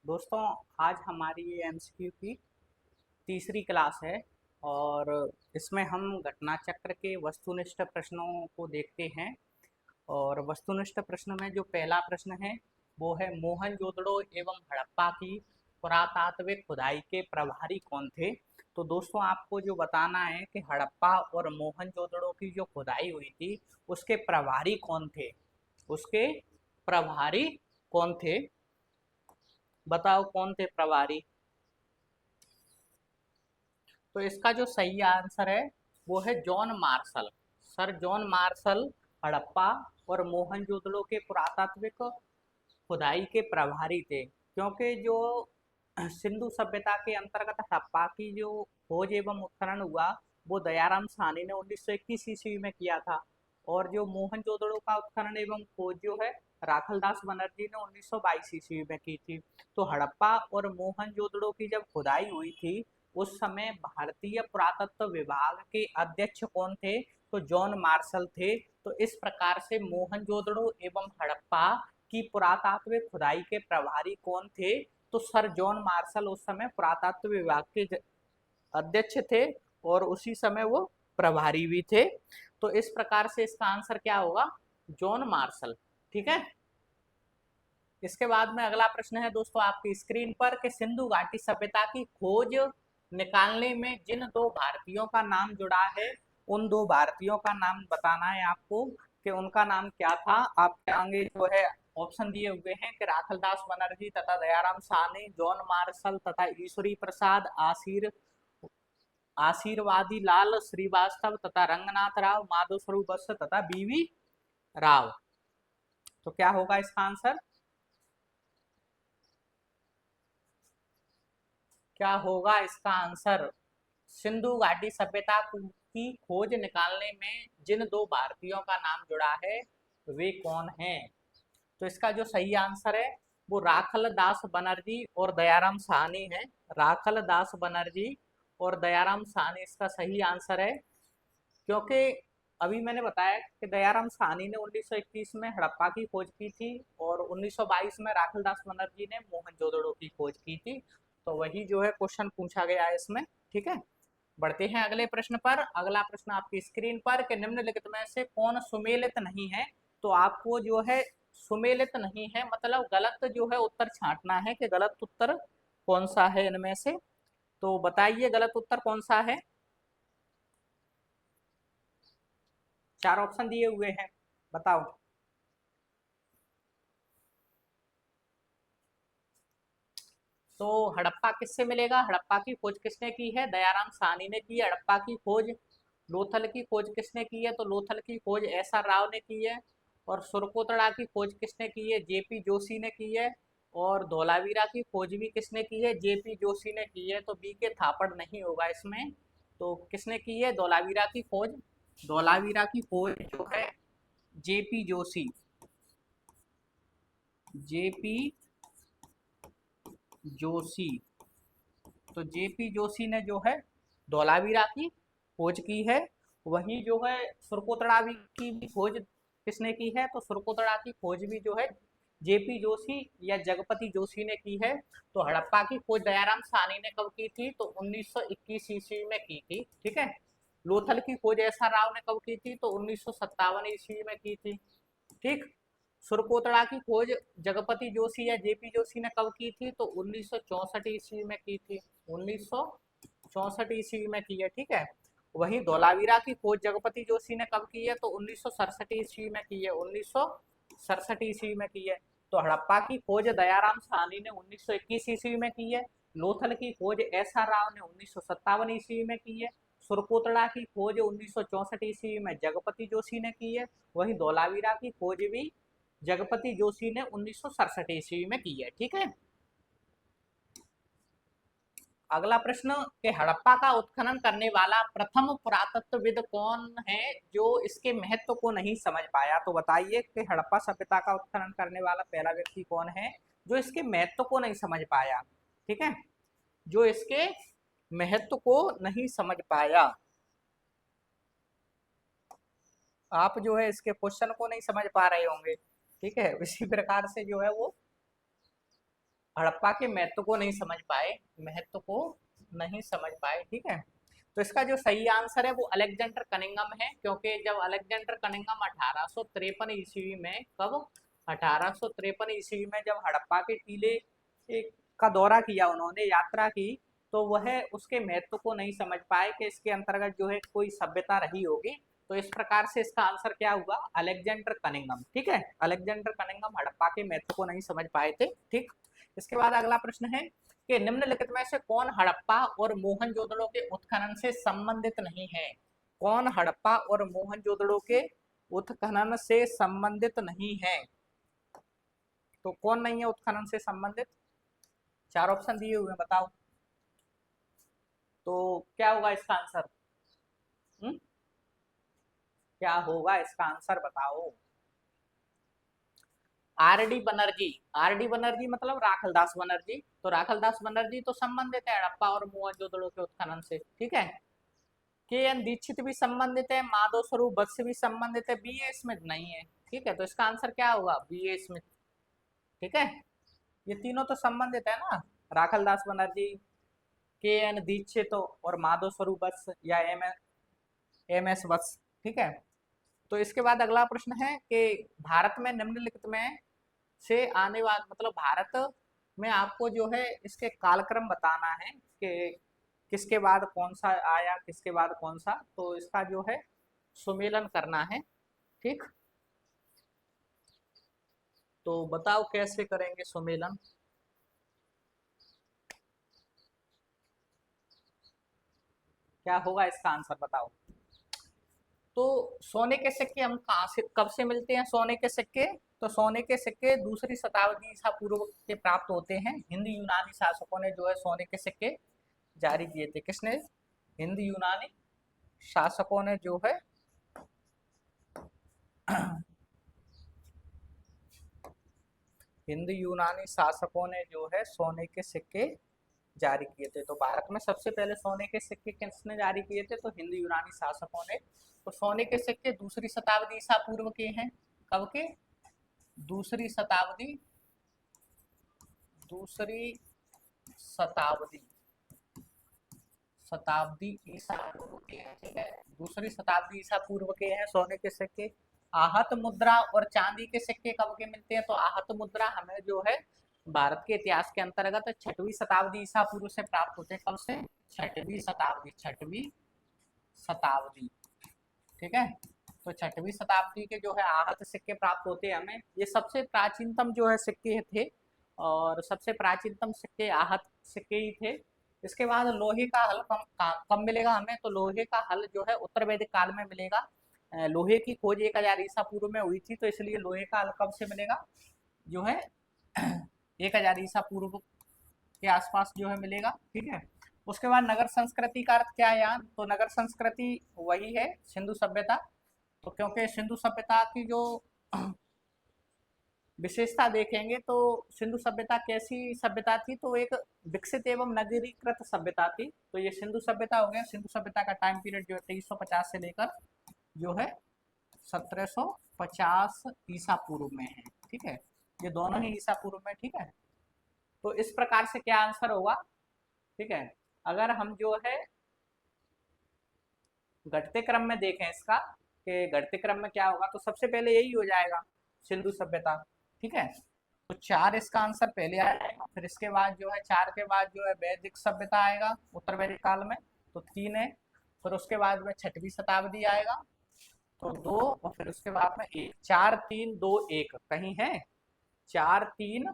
दोस्तों, आज हमारी ये एमसीक्यू की तीसरी क्लास है और इसमें हम घटना चक्र के वस्तुनिष्ठ प्रश्नों को देखते हैं। और वस्तुनिष्ठ प्रश्न में जो पहला प्रश्न है वो है मोहनजोदड़ो एवं हड़प्पा की पुरातात्विक खुदाई के प्रभारी कौन थे। तो दोस्तों, आपको जो बताना है कि हड़प्पा और मोहनजोदड़ो की जो खुदाई हुई थी उसके प्रभारी कौन थे। उसके प्रभारी कौन थे, बताओ कौन थे प्रभारी। तो इसका जो सही आंसर है वो है John Marshall. Sir John Marshall Harappa और मोहनजोदड़ो के पुरातात्विक खुदाई के प्रभारी थे, क्योंकि जो सिंधु सभ्यता के अंतर्गत हड़प्पा की जो खोज एवं उत्खनन हुआ वो दयाराम साहनी ने 1921 ईस्वी में किया था। और जो मोहनजोदड़ो का उत्खनन एवं खोज जो है राखलदास बनर्जी ने 1922 ईस्वी में की थी। तो हड़प्पा और मोहनजोदड़ो की जब खुदाई हुई थी उस समय भारतीय पुरातत्व विभाग के अध्यक्ष कौन थे, तो जॉन मार्शल थे। तो इस प्रकार से मोहनजोदड़ो एवं हड़प्पा की पुरातात्विक खुदाई के प्रभारी कौन थे, तो सर जॉन मार्शल उस समय पुरातत्व विभाग के अध्यक्ष थे और उसी समय वो प्रभारी भी थे। तो इस प्रकार से इसका आंसर क्या होगा, जॉन मार्शल। ठीक है। इसके बाद में अगला प्रश्न है दोस्तों आपकी स्क्रीन पर कि सिंधु घाटी सभ्यता की खोज निकालने में जिन दो भारतीयों का नाम जुड़ा है उन दो भारतीयों का नाम बताना है आपको कि उनका नाम क्या था। आपके आगे जो है ऑप्शन दिए हुए हैं कि राखलदास बनर्जी तथा दयाराम साहनी, जॉन मार्शल तथा ईश्वरी प्रसाद आशीर्वादी लाल श्रीवास्तव तथा रंगनाथ राव, माधव स्वरूप बस तथा बीवी राव। तो क्या होगा इसका आंसर, क्या होगा इसका आंसर। सिंधु घाटी सभ्यता की खोज निकालने में जिन दो भारतीयों का नाम जुड़ा है वे कौन हैं। तो इसका जो सही आंसर है वो राखल दास बनर्जी और दयाराम साहनी है। राखल दास बनर्जी और दयाराम साहनी इसका सही आंसर है, क्योंकि अभी मैंने बताया कि दयाराम साहनी ने 1921 में हड़प्पा की खोज की थी और 1922 में राखलदास बनर्जी ने मोहनजोदड़ो की खोज की थी। तो वही जो है क्वेश्चन पूछा गया है इसमें। ठीक है, बढ़ते हैं अगले प्रश्न पर। अगला प्रश्न आपकी स्क्रीन पर कि निम्नलिखित में से कौन सुमेलित नहीं है। तो आपको जो है सुमेलित नहीं है मतलब गलत जो है उत्तर छांटना है कि गलत उत्तर कौन सा है इनमें से। तो बताइए गलत उत्तर कौन सा है। चार ऑप्शन दिए हुए हैं, बताओ। तो हड़प्पा किससे मिलेगा, हड़प्पा की खोज किसने की है, दयाराम साहनी ने की है हड़प्पा की खोज। लोथल की खोज किसने की है, तो लोथल की खोज एस आर राव ने की है। और सुरकोतड़ा की खोज किसने की है, जेपी जोशी ने की है। और धोलावीरा की खोज भी किसने की है, जेपी जोशी ने की है। तो बी के थापड़ नहीं होगा इसमें। तो किसने की है धोलावीरा की खोज, धोलावीरा की खोज जो है जेपी जोशी, जेपी जोशी। तो जेपी जोशी ने जो है धौलावीरा की खोज की है। वही जो है सुरकोतड़ा भी की भी खोज किसने की है, तो सुरकोतड़ा की खोज भी जो है जेपी जोशी या जगपति जोशी ने की है। तो हड़प्पा की खोज दयाराम साहनी ने कब की थी, तो 1921 ईस्वी में की थी। ठीक है। लोथल की खोज एस आर राव ने कब की थी, तो 1957 ईस्वी में की थी। ठीक। सुरकोतड़ा की खोज जगपति जोशी या जेपी जोशी ने कब की थी, तो 1964 ईस्वी में की थी। 1964 ईस्वी में की है। ठीक है। वही धौलावीरा की खोज जगपति जोशी ने कब की है, तो 1967 ईस्वी में की है। 1967 ईस्वी में की है। तो हड़प्पा की खोज दयाराम साहनी ने 1921 ईस्वी में की है। लोथल की खोज एस आर राव ने 1957 ईस्वी में की है। सुरकोतड़ा की खोज 1964 ईस्वी में जगपति जोशी ने की है। वहीं धौलावीरा की खोज भी जगपति जोशी ने 1967 ईस्वी में की है। ठीक है। अगला प्रश्न के हड़प्पा का उत्खनन करने वाला प्रथम पुरातत्वविद कौन है जो इसके महत्व को नहीं समझ पाया। तो बताइए कि हड़प्पा सभ्यता का उत्खनन करने वाला पहला व्यक्ति कौन है जो इसके महत्व को नहीं समझ पाया। ठीक है, जो इसके महत्व को नहीं समझ पाया। आप जो है इसके क्वेश्चन को नहीं समझ पा रहे होंगे। ठीक है, इसी प्रकार से जो है वो हड़प्पा के महत्व को नहीं समझ पाए, महत्व को नहीं समझ पाए, ठीक है। तो इसका जो सही आंसर है वो अलेक्जेंडर कनिंघम है, क्योंकि जब अलेक्जेंडर कनिंघम 1853 ईस्वी में, कब, 1853 ईस्वी में जब हड़प्पा के टीले का दौरा किया, उन्होंने यात्रा की, तो वह उसके महत्व को नहीं समझ पाए कि इसके अंतर्गत जो है कोई सभ्यता रही होगी। तो इस प्रकार से इसका आंसर क्या हुआ, अलेक्जेंडर कनिंघम, ठीक है। अलेक्जेंडर कनिंघम हड़प्पा के महत्व को नहीं समझ पाए थे, ठीक। इसके बाद अगला प्रश्न है कि निम्नलिखित में से कौन हड़प्पा और मोहनजोदड़ो के उत्खनन से संबंधित नहीं है। कौन हड़प्पा और मोहनजोदड़ो के उत्खनन से संबंधित नहीं है। तो कौन नहीं है उत्खनन से संबंधित, चार ऑप्शन दिए हुए हैं, बताओ तो क्या होगा इसका आंसर। क्या होगा इसका आंसर बताओ। R D Banerjee, R D Banerjee मतलब राखलदास बनर्जी, तो राखलदास बनर्जी तो संबंधित है हड़प्पा और मोहनजोदड़ो के उत्खनन से, ठीक है। के एन दीक्षित भी संबंधित है, माधव स्वरूप वत्स भी संबंधित है, बी ए स्मिथ नहीं है, ठीक है। तो इसका आंसर क्या होगा, बी ए स्मिथ, ठीक है। ये तीनों तो संबंधित है ना, राखलदास बनर्जी, के एन दीक्षित और माधव स्वरूप वत्स या एम एस वत्स, ठीक है। तो इसके बाद अगला प्रश्न है कि भारत में निम्नलिखित में से आने वाला, मतलब भारत में आपको जो है इसके कालक्रम बताना है कि किसके बाद कौन सा आया, किसके बाद कौन सा, तो इसका जो है सुमेलन करना है, ठीक। तो बताओ कैसे करेंगे सुमेलन। क्या होगा इसका आंसर बताओ। तो सोने के सिक्के हम कहाँ से, कब से मिलते हैं सोने के सिक्के। तो सोने के सिक्के दूसरी शताब्दी ईसा पूर्व के प्राप्त होते हैं। हिंद यूनानी शासकों ने जो है सोने के सिक्के जारी किए थे। किसने, हिंद यूनानी शासकों ने जो है हिंद यूनानी शासकों ने जो है सोने के सिक्के जारी किए थे। तो भारत में सबसे पहले सोने के सिक्के किसने जारी किए थे, तो हिंद यूनानी शासकों ने। तो सोने के सिक्के दूसरी शताब्दी ईसा पूर्व के हैं, कब के, दूसरी शताब्दी, दूसरी शताब्दी, शताब्दी ईसा पूर्व के हैं, ठीक है। दूसरी शताब्दी ईसा पूर्व के हैं सोने के सिक्के। आहत मुद्रा और चांदी के सिक्के कब के मिलते हैं, तो आहत मुद्रा हमें जो है भारत के इतिहास के अंतर्गत 6वीं शताब्दी ईसा पूर्व से प्राप्त होते हैं। कब से, 6वीं शताब्दी, 6वीं शताब्दी, ठीक है। तो 6वीं शताब्दी के जो है आहत सिक्के प्राप्त होते हैं हमें। ये सबसे प्राचीनतम जो है सिक्के थे, और सबसे प्राचीनतम सिक्के आहत सिक्के ही थे। इसके बाद लोहे का हल कब मिलेगा हमें, तो लोहे का हल जो है उत्तर वैदिक काल में मिलेगा। लोहे की खोज 1000 ईसा पूर्व में हुई थी, तो इसलिए लोहे का हल कब से मिलेगा, जो है 1000 ईसा पूर्व के आसपास जो है मिलेगा, ठीक है। उसके बाद नगर संस्कृति का अर्थ क्या है यहाँ, तो नगर संस्कृति वही है सिंधु सभ्यता। तो क्योंकि सिंधु सभ्यता की जो विशेषता देखेंगे, तो सिंधु सभ्यता कैसी सभ्यता थी, तो एक विकसित एवं नगरीकृत सभ्यता थी। तो ये सिंधु सभ्यता हो गया। सिंधु सभ्यता का टाइम पीरियड जो है 2350 से लेकर जो है 1750 ईसा पूर्व में है, ठीक है। ये दोनों ही ईसा पूर्व में, ठीक है। तो इस प्रकार से क्या आंसर होगा, ठीक है। अगर हम जो है घटते क्रम में देखें इसका, कि घटते क्रम में क्या होगा, तो सबसे पहले यही हो जाएगा सिंधु सभ्यता, ठीक है। तो 4 इसका आंसर पहले आएगा, फिर इसके बाद जो है 4 के बाद जो है वैदिक सभ्यता आएगा उत्तर वैदिक काल में, तो 3 है। फिर उसके बाद में 6वीं शताब्दी आएगा, तो 2, और फिर उसके बाद में 1, 4 3 2 1 कहीं है, 4 3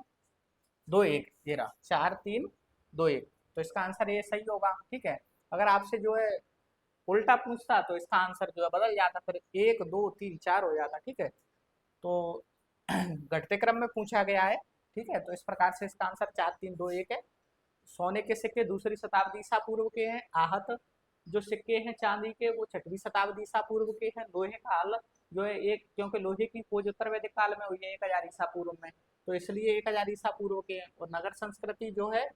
2 1, ये रहा 4 3 2 1। तो इसका आंसर ये सही होगा, ठीक है। अगर आपसे जो है उल्टा पूछता तो इसका आंसर जो है बदल जाता, फिर 1 2 3 4 हो जाता, ठीक है। तो घटते क्रम में पूछा गया है, ठीक है। तो इस प्रकार से इसका आंसर 4 3 2 1 है। सोने के सिक्के दूसरी शताब्दी ईसा पूर्व के हैं। आहत जो सिक्के हैं चांदी के, वो 6वीं शताब्दी ईसा पूर्व के हैं। लोहे का हल जो है एक, क्योंकि लोहे की खोज उत्तर वैदिक काल में हुई है 1000 ईसा पूर्व में, तो इसलिए 1000 ईसा पूर्व के हैं। और नगर संस्कृति जो है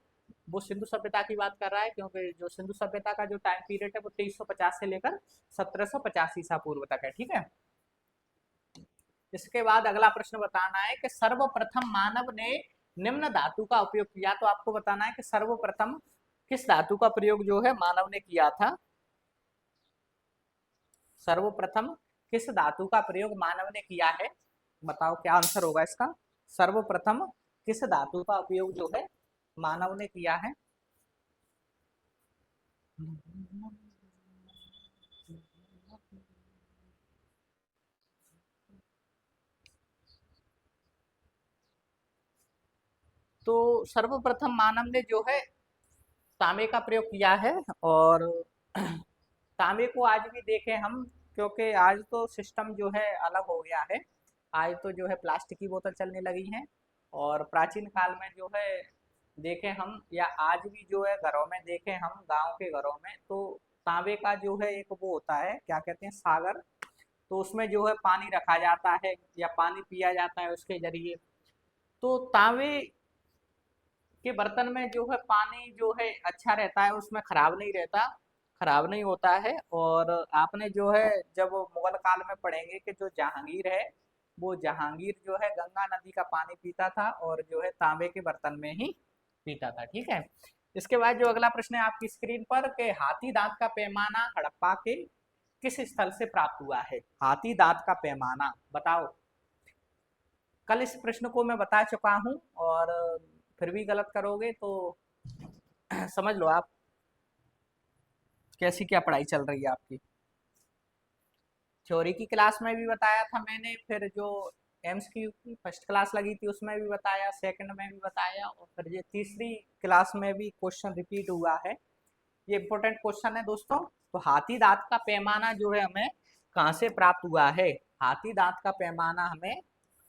वो सिंधु सभ्यता की बात कर रहा है, क्योंकि जो सिंधु सभ्यता का जो टाइम पीरियड है वो 2350 से लेकर 1750 ईसा पूर्व तक है, ठीक है। इसके बाद अगला प्रश्न बताना है कि सर्वप्रथम मानव ने निम्न धातु का उपयोग किया, तो आपको बताना है कि सर्वप्रथम किस धातु का प्रयोग जो है मानव ने किया था। सर्वप्रथम किस धातु का प्रयोग मानव ने किया है, बताओ क्या आंसर होगा इसका। सर्वप्रथम किस धातु का उपयोग जो है मानव ने किया है। तो सर्वप्रथम मानव ने जो है तांबे का प्रयोग किया है। और तांबे को आज भी देखें हम, क्योंकि आज तो सिस्टम जो है अलग हो गया है। आज तो जो है प्लास्टिक की बोतल चलने लगी हैं। और प्राचीन काल में जो है देखें हम, या आज भी जो है घरों में देखें हम, गांव के घरों में तो तांबे का जो है एक वो होता है, क्या कहते हैं, सागर। तो उसमें जो है पानी रखा जाता है या पानी पिया जाता है उसके जरिए। तो तांबे के बर्तन में जो है पानी जो है अच्छा रहता है, उसमें खराब नहीं रहता, खराब नहीं होता है। और आपने जो है जब मुगल काल में पढ़ेंगे कि जो जहांगीर है, वो जहांगीर जो है गंगा नदी का पानी पीता था और जो है तांबे के बर्तन में ही पीता था। ठीक है। इसके बाद जो अगला प्रश्न है आपकी स्क्रीन पर, कि हाथी दांत का पैमाना हड़प्पा के किस स्थल से प्राप्त हुआ है। हाथी दांत का पैमाना बताओ। कल इस प्रश्न को मैं बता चुका हूं, और फिर भी गलत करोगे तो समझ लो आप कैसी क्या पढ़ाई चल रही है आपकी। थ्योरी की क्लास में भी बताया था मैंने, फिर जो एमसीक्यू की फर्स्ट क्लास लगी थी उसमें भी बताया, सेकंड में भी बताया, और फिर ये तीसरी क्लास में भी क्वेश्चन रिपीट हुआ है। ये इंपॉर्टेंट क्वेश्चन है दोस्तों। तो हाथी दांत का पैमाना जो है हमें कहाँ से प्राप्त हुआ है। हाथी दांत का पैमाना हमें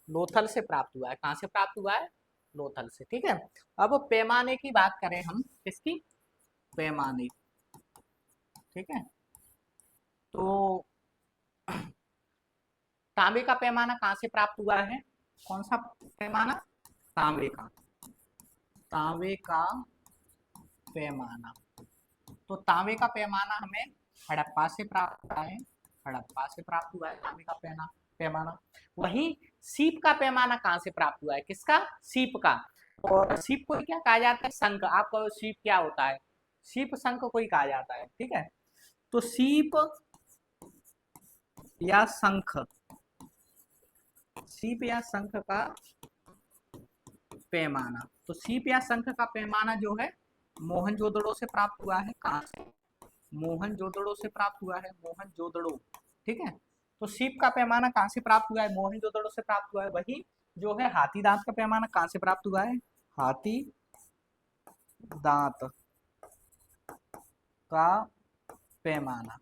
लोथल से प्राप्त हुआ है। कहाँ से प्राप्त हुआ है, लोथल से। ठीक है। अब पैमाने की बात करें हम, किसकी, पैमाने। ठीक है। तो तांबे का पैमाना कहाँ से प्राप्त हुआ है, कौन सा पैमाना, तांबे का, तांबे का पैमाना। तो तांबे का पैमाना हमें हड़प्पा से प्राप्त हुआ है, हड़प्पा से प्राप्त हुआ है तांबे का पैमाना। वहीं सीप का पैमाना कहाँ से प्राप्त हुआ है, किसका, सीप का। और सीप को क्या कहा जाता है, शंख। आप कहो सीप क्या होता है, सीप शंख को ही कहा जाता है। ठीक है। तो सीप या शंख, सीप या शंख का पैमाना। तो सीप या शंख का पैमाना जो है मोहनजोदड़ो से प्राप्त हुआ है। कहाँ से, मोहनजोदड़ो से प्राप्त हुआ है, मोहनजोदड़ो। ठीक है। तो सीप का पैमाना कहाँ से प्राप्त हुआ है, मोहनजोदड़ो से प्राप्त हुआ है। वही जो है हाथी दांत का पैमाना कहाँ से प्राप्त हुआ है, हाथी दांत का पैमाना,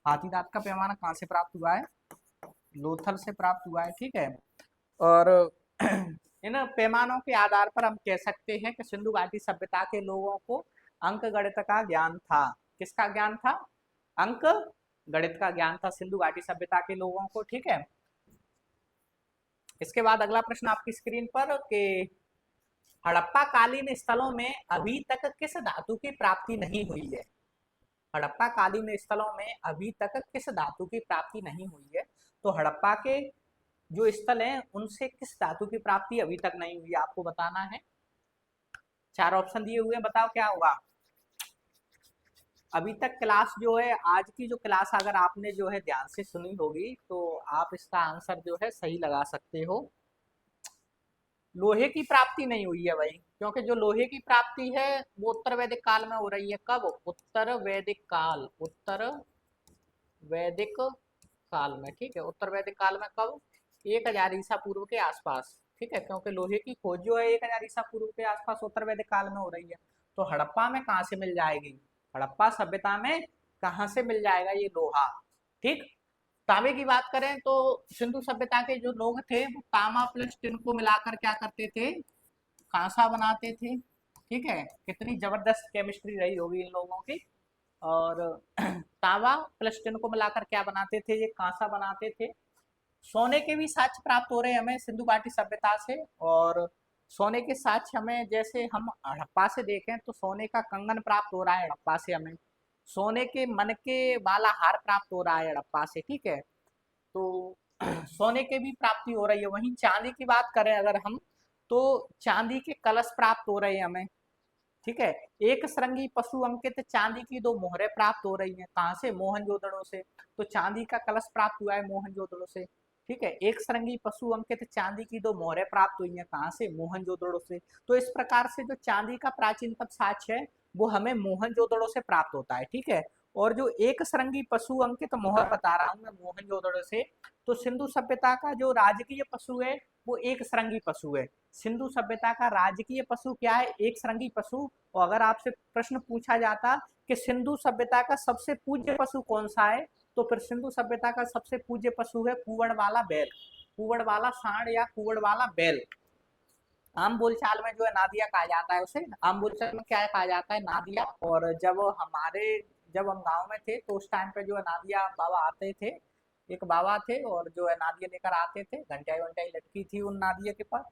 हाथी दांत का पैमाना कहाँ से प्राप्त हुआ है, लोथल से प्राप्त हुआ है। ठीक है। और इन पैमानों के आधार पर हम कह सकते हैं कि सिंधु घाटी सभ्यता के लोगों को अंक गणित का ज्ञान था। किसका ज्ञान था, अंक गणित का ज्ञान था सिंधु घाटी सभ्यता के लोगों को। ठीक है। इसके बाद अगला प्रश्न आपकी स्क्रीन पर, कि हड़प्पा कालीन स्थलों में अभी तक किस धातु की प्राप्ति नहीं हुई है। हड़प्पा कालीन स्थलों में अभी तक किस धातु की प्राप्ति नहीं हुई है। तो हड़प्पा के जो स्थल हैं उनसे किस धातु की प्राप्ति अभी तक नहीं हुई, आपको बताना है। चार ऑप्शन दिए हुए हैं, बताओ क्या होगा। अभी तक क्लास जो है, आज की जो क्लास अगर आपने जो है ध्यान से सुनी होगी तो आप इसका आंसर जो है सही लगा सकते हो। लोहे की प्राप्ति नहीं हुई है भाई, क्योंकि जो लोहे की प्राप्ति है वो उत्तर वैदिक काल में हो रही है। कब, उत्तर वैदिक काल, उत्तर वैदिक काल में। ठीक है। उत्तर वैदिक काल में कब, 1000 ईसा पूर्व के आसपास। ठीक है। क्योंकि लोहे की खोज जो है 1000 ईसा पूर्व के आसपास उत्तर वैदिक काल में हो रही है। तो हड़प्पा में कहाँ से मिल जाएगी, हड़प्पा सभ्यता में कहाँ से मिल जाएगा ये लोहा। ठीक। तांबे की बात करें तो सिंधु सभ्यता के जो लोग थे वो तांबा प्लस टिन को मिलाकर क्या करते थे, कांसा बनाते थे। ठीक है। कितनी जबरदस्त केमिस्ट्री रही होगी इन लोगों की। और तांबा प्लस टिन को मिलाकर क्या बनाते थे, ये कांसा बनाते थे। सोने के भी साक्ष्य प्राप्त हो रहे हैं हमें सिंधु घाटी सभ्यता से। और सोने के साक्ष्य हमें, जैसे हम हड़प्पा से देखें तो सोने का कंगन प्राप्त हो रहा है हड़प्पा से हमें, सोने के मन के वाला हार प्राप्त हो रहा है हड़प्पा से। ठीक है। तो सोने के भी प्राप्ति हो रही है। वहीं चांदी की बात करें अगर हम, तो चांदी के कलश प्राप्त हो रहे हैं हमें, ठीक है। एक श्रृंगी पशु अंकित चांदी की 2 मोहरें प्राप्त हो रही हैं, कहाँ से? मोहनजोदड़ो से। तो चांदी का कलश प्राप्त हुआ है मोहनजोदड़ो से, ठीक है। एक श्रृंगी पशु अंकित चांदी की 2 मोहरें प्राप्त हुई हैं, कहाँ से? मोहनजोदड़ो से। तो इस प्रकार से जो चांदी का प्राचीनतम साक्ष्य है वो हमें मोहनजोदड़ो से प्राप्त होता है, ठीक है। और जो एक श्रृंगी पशु अंकित मोहर बता रहा हूँ मैं मोहनजोदड़ो से, तो सिंधु सभ्यता का जो राजकीय पशु है वो एक श्रृंगी पशु है। सिंधु सभ्यता का राजकीय पशु क्या है? एक श्रृंगी पशु। और अगर आपसे प्रश्न पूछा जाता कि सिंधु सभ्यता का सबसे पूज्य पशु कौन सा है, तो फिर सिंधु सभ्यता का सबसे पूज्य पशु है कुवड़ वाला बैल, कुवड़ वाला सांड या कुवड़ वाला बैल। आम बोलचाल में जो है नादिया कहा जाता है उसे, आम बोलचाल में क्या कहा जाता है? नादिया। और जब हम गांव में थे तो उस टाइम पे जो है नादिया बाबा आते थे, एक बाबा थे और जो है नादिया लेकर आते थे, घंटाई वंटाई लटकी थी उन नादिया के पास।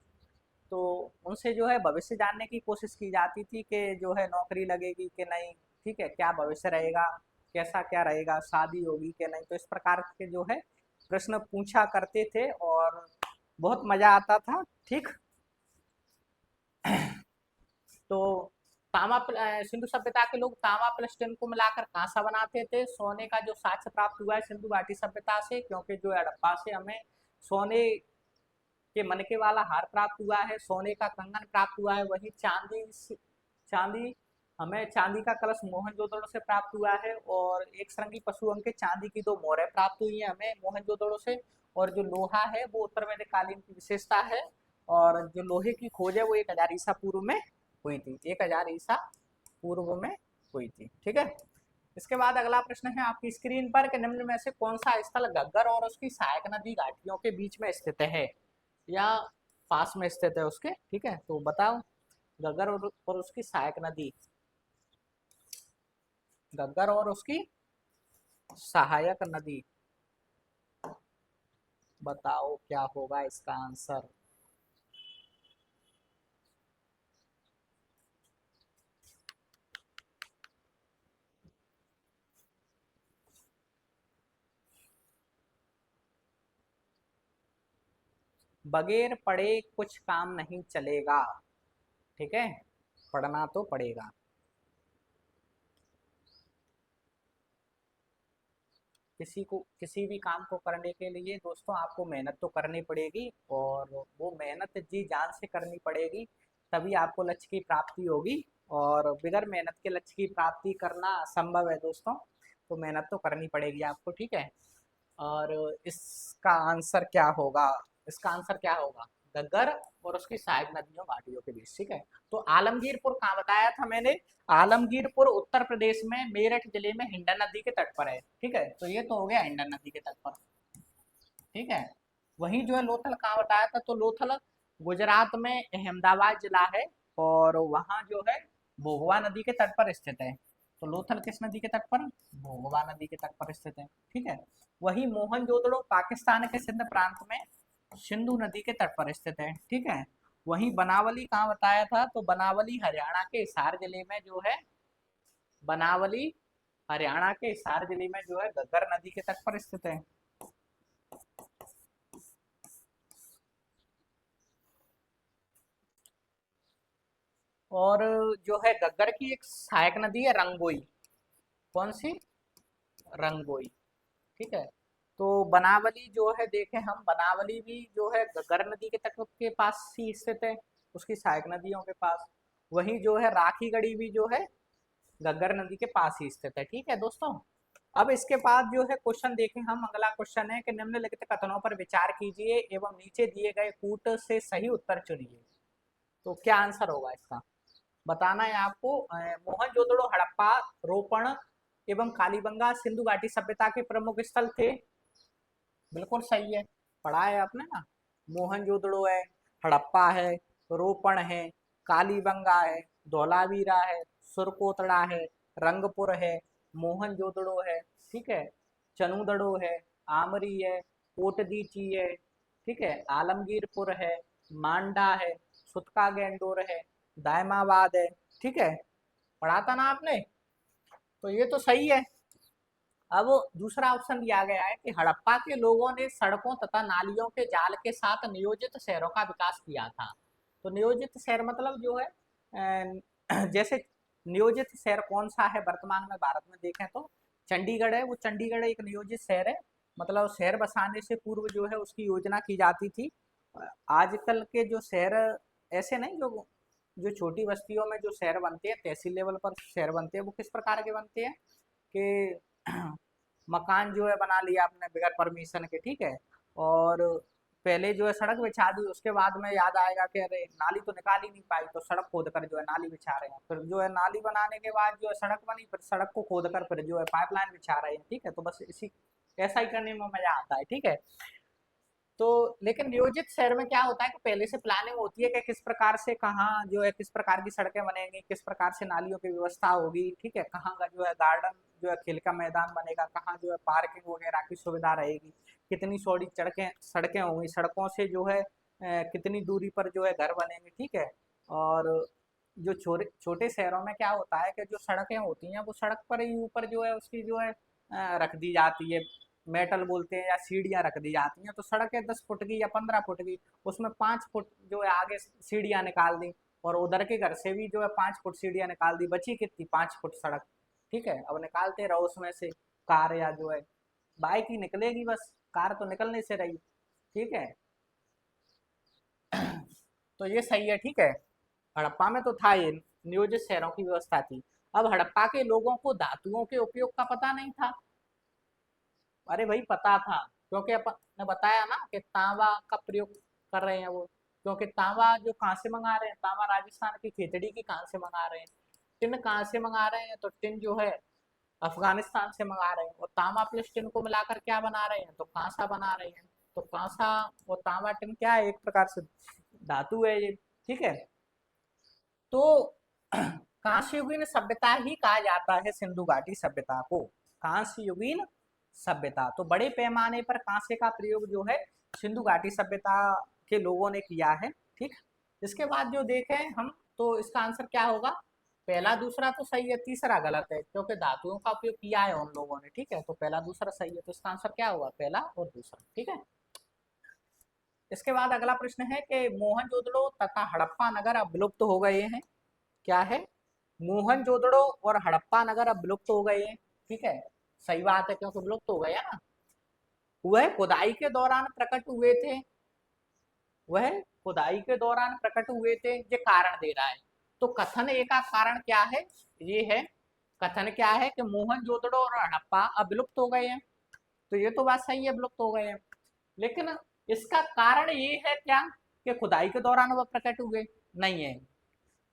तो उनसे जो है भविष्य जानने की कोशिश की जाती थी कि जो है नौकरी लगेगी कि नहीं, ठीक है, क्या भविष्य रहेगा, कैसा क्या रहेगा, शादी होगी कि नहीं। तो इस प्रकार के जो है प्रश्न पूछा करते थे और बहुत मजा आता था, ठीक। तो सिंधु सभ्यता के लोग तांबा प्लस टिन को मिलाकर कांसा बनाते थे। सोने का जो साक्ष्य प्राप्त हुआ है सिंधु घाटी सभ्यता से, क्योंकि जो हड़प्पा से हमें सोने के मनके वाला हार प्राप्त हुआ है, सोने का कंगन प्राप्त हुआ है। वही चांदी हमें चांदी का कलश मोहनजोदड़ो से प्राप्त हुआ है। और एक श्रृंगी पशु अंग के चांदी की 2 मोहरें प्राप्त हुई है हमें मोहनजोदड़ो से। और जो लोहा है वो उत्तर वैदिक कालीन की विशेषता है। और जो लोहे की खोज है वो 1000 ईसा पूर्व में हुई थी, 1000 ईसा पूर्व में हुई थी, ठीक है। इसके बाद अगला प्रश्न है आपकी स्क्रीन पर कि निम्न में से कौन सा स्थल घग्गर और उसकी सहायक नदी घाटियों के बीच में स्थित है या पास में स्थित है उसके, ठीक है। तो बताओ, घग्गर और उसकी सहायक नदी, घग्गर और उसकी सहायक नदी, बताओ क्या होगा इसका आंसर। बगैर पढ़े कुछ काम नहीं चलेगा, ठीक है, पढ़ना तो पड़ेगा। किसी भी काम को करने के लिए दोस्तों आपको मेहनत तो करनी पड़ेगी, और वो मेहनत जी जान से करनी पड़ेगी, तभी आपको लक्ष्य की प्राप्ति होगी। और बिगर मेहनत के लक्ष्य की प्राप्ति करना असंभव है दोस्तों, तो मेहनत तो करनी पड़ेगी आपको, ठीक है। और इसका आंसर क्या होगा? इसका आंसर क्या होगा? घग्गर और उसकी सहायक नदियों घाटियों के बीच, ठीक है। तो आलमगीरपुर कहाँ बताया था मैंने? आलमगीरपुर उत्तर प्रदेश में मेरठ जिले में हिंडन नदी के तट पर है, ठीक है। तो ये तो हो गया हिंडन नदी के तट पर, ठीक है। वहीं जो है लोथल कहाँ बताया था? तो लोथल गुजरात में अहमदाबाद जिला है, और वहाँ जो है भोगवा नदी के तट पर स्थित है। तो लोथल किस नदी के तट पर? भोगवा नदी के तट पर स्थित है, ठीक है। वही मोहनजोदड़ो पाकिस्तान के सिंध प्रांत में सिंधु नदी के तट पर स्थित है, ठीक है। वहीं बनावली कहाँ बताया था? तो बनावली हरियाणा के हिसार जिले में जो है, बनावली हरियाणा के हिसार जिले में जो है घग्गर नदी के तट पर स्थित है। और जो है घग्गर की एक सहायक नदी है रंगोई, कौन सी? रंगोई, ठीक है। तो बनावली जो है देखें हम, बनावली भी जो है घग्गर नदी के तट के पास ही स्थित है, उसकी सहायक नदियों के पास। वही जो है राखीगढ़ी भी जो है घग्गर नदी के पास ही स्थित है, ठीक है दोस्तों। अब इसके बाद जो है क्वेश्चन देखें हम, अगला क्वेश्चन है कि निम्नलिखित कथनों पर विचार कीजिए एवं नीचे दिए गए कूट से सही उत्तर चुनिए। तो क्या आंसर होगा इसका? बताना है आपको। मोहनजोदड़ो हड़प्पा रोपण एवं कालीबंगा सिंधु घाटी सभ्यता के प्रमुख स्थल थे, बिल्कुल सही है, पढ़ा है आपने ना। मोहनजोदड़ो है, हड़प्पा है, रोपण है, कालीबंगा है, धौलावीरा है, सुरकोतड़ा है, रंगपुर है, मोहनजोदड़ो है, ठीक है, चनुदड़ो है, आमरी है, कोटदीची है, ठीक है, आलमगीरपुर है, मांडा है, सुतका गैंडोर है, दायमाबाद है, ठीक है, पढ़ा था ना आपने। तो ये तो सही है। अब दूसरा ऑप्शन दिया गया है कि हड़प्पा के लोगों ने सड़कों तथा नालियों के जाल के साथ नियोजित शहरों का विकास किया था। तो नियोजित शहर मतलब जो है जैसे नियोजित शहर कौन सा है वर्तमान में भारत में देखें तो चंडीगढ़ है। वो चंडीगढ़ एक नियोजित शहर है, मतलब शहर बसाने से पूर्व जो है उसकी योजना की जाती थी। आजकल के जो शहर ऐसे नहीं, जो जो छोटी बस्तियों में जो शहर बनते हैं, तहसील लेवल पर शहर बनते हैं, वो किस प्रकार के बनते हैं कि मकान जो है बना लिया आपने बगैर परमिशन के, ठीक है, और पहले जो है सड़क बिछा दी, उसके बाद में याद आएगा कि अरे नाली तो निकाल ही नहीं पाई, तो सड़क खोद कर जो है नाली बिछा रहे हैं, फिर जो है नाली बनाने के बाद जो है सड़क बनी, फिर सड़क को खोद कर फिर जो है पाइपलाइन बिछा रहे हैं, ठीक है। तो बस इसी ऐसा ही करने में मजा आता है, ठीक है। तो लेकिन नियोजित शहर में क्या होता है कि पहले से प्लानिंग होती है कि किस प्रकार से कहाँ जो है किस प्रकार की सड़कें बनेंगी, किस प्रकार से नालियों की व्यवस्था होगी, ठीक है, कहाँ का जो है गार्डन जो है खेल का मैदान बनेगा, कहाँ जो है पार्किंग वगैरह की सुविधा रहेगी, कितनी चौड़ी सड़कें सड़कें होंगी, सड़कों से जो है कितनी दूरी पर जो है घर बनेंगे, ठीक है। और जो छोटे छोटे शहरों में क्या होता है कि जो सड़कें होती हैं वो सड़क पर ही ऊपर जो है उसकी जो है रख दी जाती है, मेटल बोलते हैं, या सीढ़ियाँ रख दी जाती हैं। तो सड़क है 10 फुट की या 15 फुट की, उसमें 5 फुट जो है आगे सीढ़ियाँ निकाल दी, और उधर के घर से भी जो है 5 फुट सीढ़ियाँ निकाल दी, बची कितनी 5 फुट सड़क, ठीक है। अब निकालते रहो उसमें से कार या जो है बाइक ही निकलेगी, बस कार तो निकलने से रही, ठीक है। तो ये सही है, ठीक है। हड़प्पा में तो था ये, नियोजित शहरों की व्यवस्था थी। अब हड़प्पा के लोगों को धातुओं के उपयोग का पता नहीं था। अरे भाई पता था, क्योंकि अपन ने बताया ना कि तांबा का प्रयोग कर रहे हैं वो, क्योंकि तांबा जो कहाँ से मंगा रहे हैं, तांबा राजस्थान की खेतड़ी की कहाँ से मंगा रहे हैं, टिन कहाँ से मंगा रहे हैं, तो टिन जो है अफगानिस्तान से मंगा रहे हैं, और तांबा प्लस टिन को मिलाकर क्या बना रहे हैं, तो कांसा बना रहे हैं। तो कांसा और तांबा टिन क्या है, एक प्रकार से धातु है ये, ठीक है। तो कांस्य युगीन सभ्यता ही कहा जाता है सिंधु घाटी सभ्यता को, कांस्य युगीन सभ्यता। तो बड़े पैमाने पर कांसे का प्रयोग जो है सिंधु घाटी सभ्यता के लोगों ने किया है, ठीक। इसके बाद जो देखें हम, तो इसका आंसर क्या होगा, पहला दूसरा तो सही है, तीसरा गलत है, क्योंकि धातुओं का उपयोग किया है उन लोगों ने, ठीक है। तो पहला दूसरा सही है, तो इसका आंसर क्या होगा, पहला और दूसरा, ठीक है। इसके बाद अगला प्रश्न है कि मोहनजोदड़ो तथा हड़प्पा नगर अब विलुप्त हो गए हैं। क्या है, मोहनजोदड़ो और हड़प्पा नगर अब विलुप्त हो गए हैं, ठीक है। सही बात है, क्योंकि विलुप्त हो गए हैं ना। वह खुदाई के दौरान प्रकट हुए थे, वह खुदाई के दौरान प्रकट हुए थे, ये कारण दे रहा है। तो कथन ए का कारण क्या है, ये है, कथन क्या है कि मोहनजोदड़ो और हड़प्पा अब विलुप्त हो गए हैं। तो ये तो बात सही है, विलुप्त हो गए हैं, लेकिन इसका कारण ये है क्या कि खुदाई के दौरान वह प्रकट हुए, नहीं है।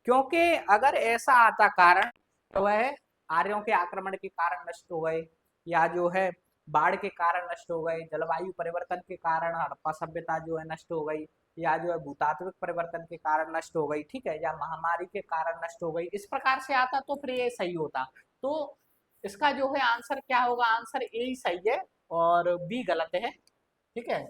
क्योंकि अगर ऐसा आता कारण, तो वह आर्यों के आक्रमण के कारण नष्ट हो गए, या जो है बाढ़ के कारण नष्ट हो गए, जलवायु परिवर्तन के कारण हड़प्पा सभ्यता जो है नष्ट हो गई, या जो है भूतात्विक परिवर्तन के कारण नष्ट हो गई, ठीक है, या महामारी के कारण नष्ट हो गई, इस प्रकार से आता तो फिर ये सही होता। तो इसका जो है आंसर क्या होगा, आंसर ए ही सही है और बी गलत है, ठीक है।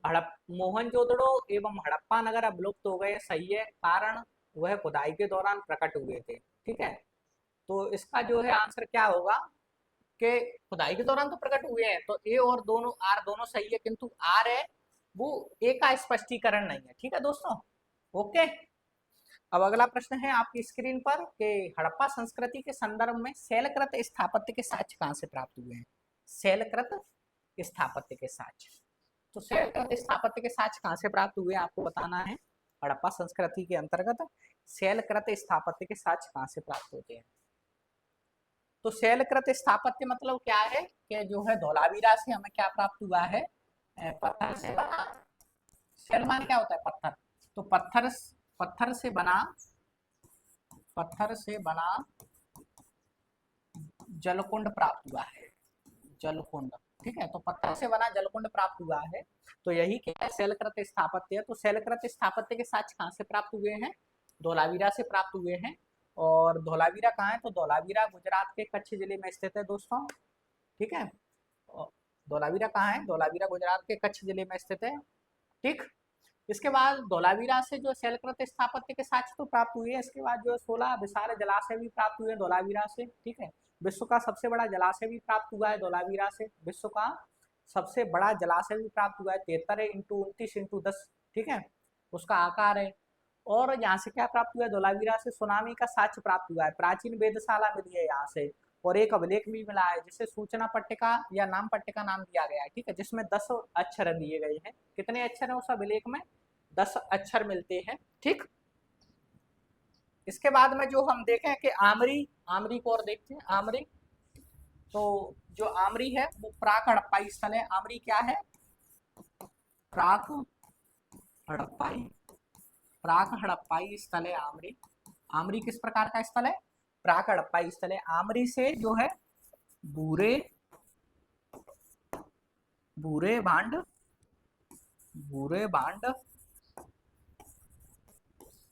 हड़प मोहनजोदड़ो एवं हड़प्पा नगर अब लुप्त हो गए, सही है, कारण वह खुदाई के दौरान प्रकट हुए थे, ठीक है। तो इसका जो है आंसर क्या होगा कि खुदाई के दौरान तो प्रकट हुए हैं, तो ए और दोनों आर दोनों सही है, किंतु आर है वो ए का स्पष्टीकरण नहीं है, ठीक है दोस्तों। ओके, अब अगला प्रश्न है आपकी स्क्रीन पर कि हड़प्पा संस्कृति के संदर्भ में शैलकृत स्थापत्य के साक्ष्य कहाँ से प्राप्त हुए हैं। शैलकृत स्थापत्य के साक्ष्य, तो शैलकृत स्थापत्य के साक्ष्य कहाँ से प्राप्त हुए आपको बताना है। हड़प्पा संस्कृति के अंतर्गत शैलकृत स्थापत्य के साक्ष्य कहाँ से प्राप्त होते हैं। तो शैलकृत स्थापत्य मतलब क्या है कि जो है धोलावीरा से हमें क्या प्राप्त हुआ है, पत्थर से बना, शैल मान क्या होता है, पत्थर, तो पत्थर से बना, पत्थर से बना जलकुंड प्राप्त हुआ है, जलकुंड, ठीक है। तो पत्थर से बना जलकुंड प्राप्त हुआ है, तो यही क्या है, शैलकृत स्थापत्य है। तो शैलकृत स्थापत्य के साक्ष्य कहाँ से प्राप्त हुए हैं, धोलावीरा से प्राप्त हुए हैं। और धोलावीरा कहाँ है, तो धोलावीरा गुजरात के कच्छ जिले में स्थित है दोस्तों, ठीक है। धोलावीरा कहाँ है, धोलावीरा गुजरात के कच्छ जिले में स्थित है, ठीक। इसके बाद धोलावीरा से जो शैलकृत स्थापत्य के साक्ष्य तो प्राप्त हुए हैं, इसके बाद जो 16 विशाल जलाशय भी प्राप्त हुए हैं धोलावीरा से, ठीक है। विश्व का सबसे बड़ा जलाशय भी प्राप्त हुआ है धोलावीरा से, विश्व का सबसे बड़ा जलाशय भी प्राप्त हुआ है, 73 × 29 × 10, ठीक है। उसका आकार है। और यहाँ से क्या प्राप्त हुआ है, धोलावीरा से सुनामी का साक्ष्य प्राप्त हुआ है, प्राचीन वेदशाला मिली है यहाँ से, और एक अभिलेख भी मिला है जिसे सूचना पट्टिका या नाम पट्टिका नाम दिया गया है, ठीक है, जिसमें 10 अक्षर दिए गए हैं। कितने अक्षर है उस अभिलेख में, 10 अक्षर मिलते हैं, ठीक। इसके बाद में जो हम देखें कि आमरी, आमरी को और देखते हैं, आमरी, तो जो आमरी है वो प्राक हड़प्पाई स्थल है। आमरी क्या है, प्राक हड़प्पाई, प्राक हड़प्पाई स्थल है आमरी। आमरी किस प्रकार का स्थल है, प्राक हड़प्पाई स्थल है। आमरी से जो है भूरे, भूरे भांड, भूरे भांड,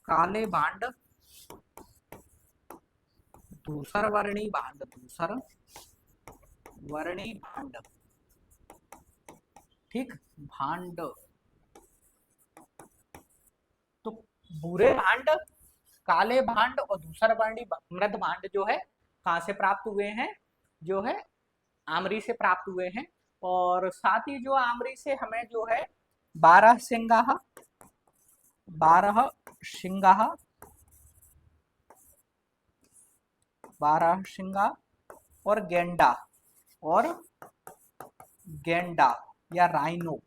काले भांड, धूसर वर्णी भांड, धूसर वर्णी भांड, ठीक, भांड। तो भूरे भांड, काले भांड और धूसर वर्णी मृद भांड जो है कहाँ से प्राप्त हुए हैं, जो है आमरी से प्राप्त हुए हैं। और साथ ही जो आमरी से हमें जो है 12 सिंगाह, 12 सिंगाह, 12 सिंगा और गेंडा, और गेंडा या राइनो,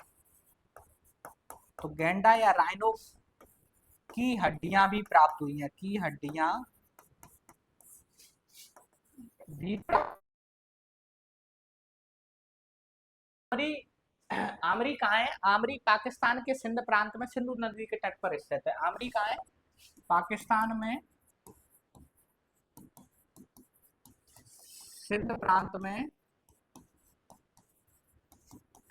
तो गेंडा या राइनो की हड्डियां भी प्राप्त हुई हैं, की हड्डियां भी प्राप्त। आमरी, आमरी कहाँ है, आमरी पाकिस्तान के सिंध प्रांत में सिंधु नदी के तट पर स्थित है। आमरी कहाँ है, पाकिस्तान में सिंध प्रांत में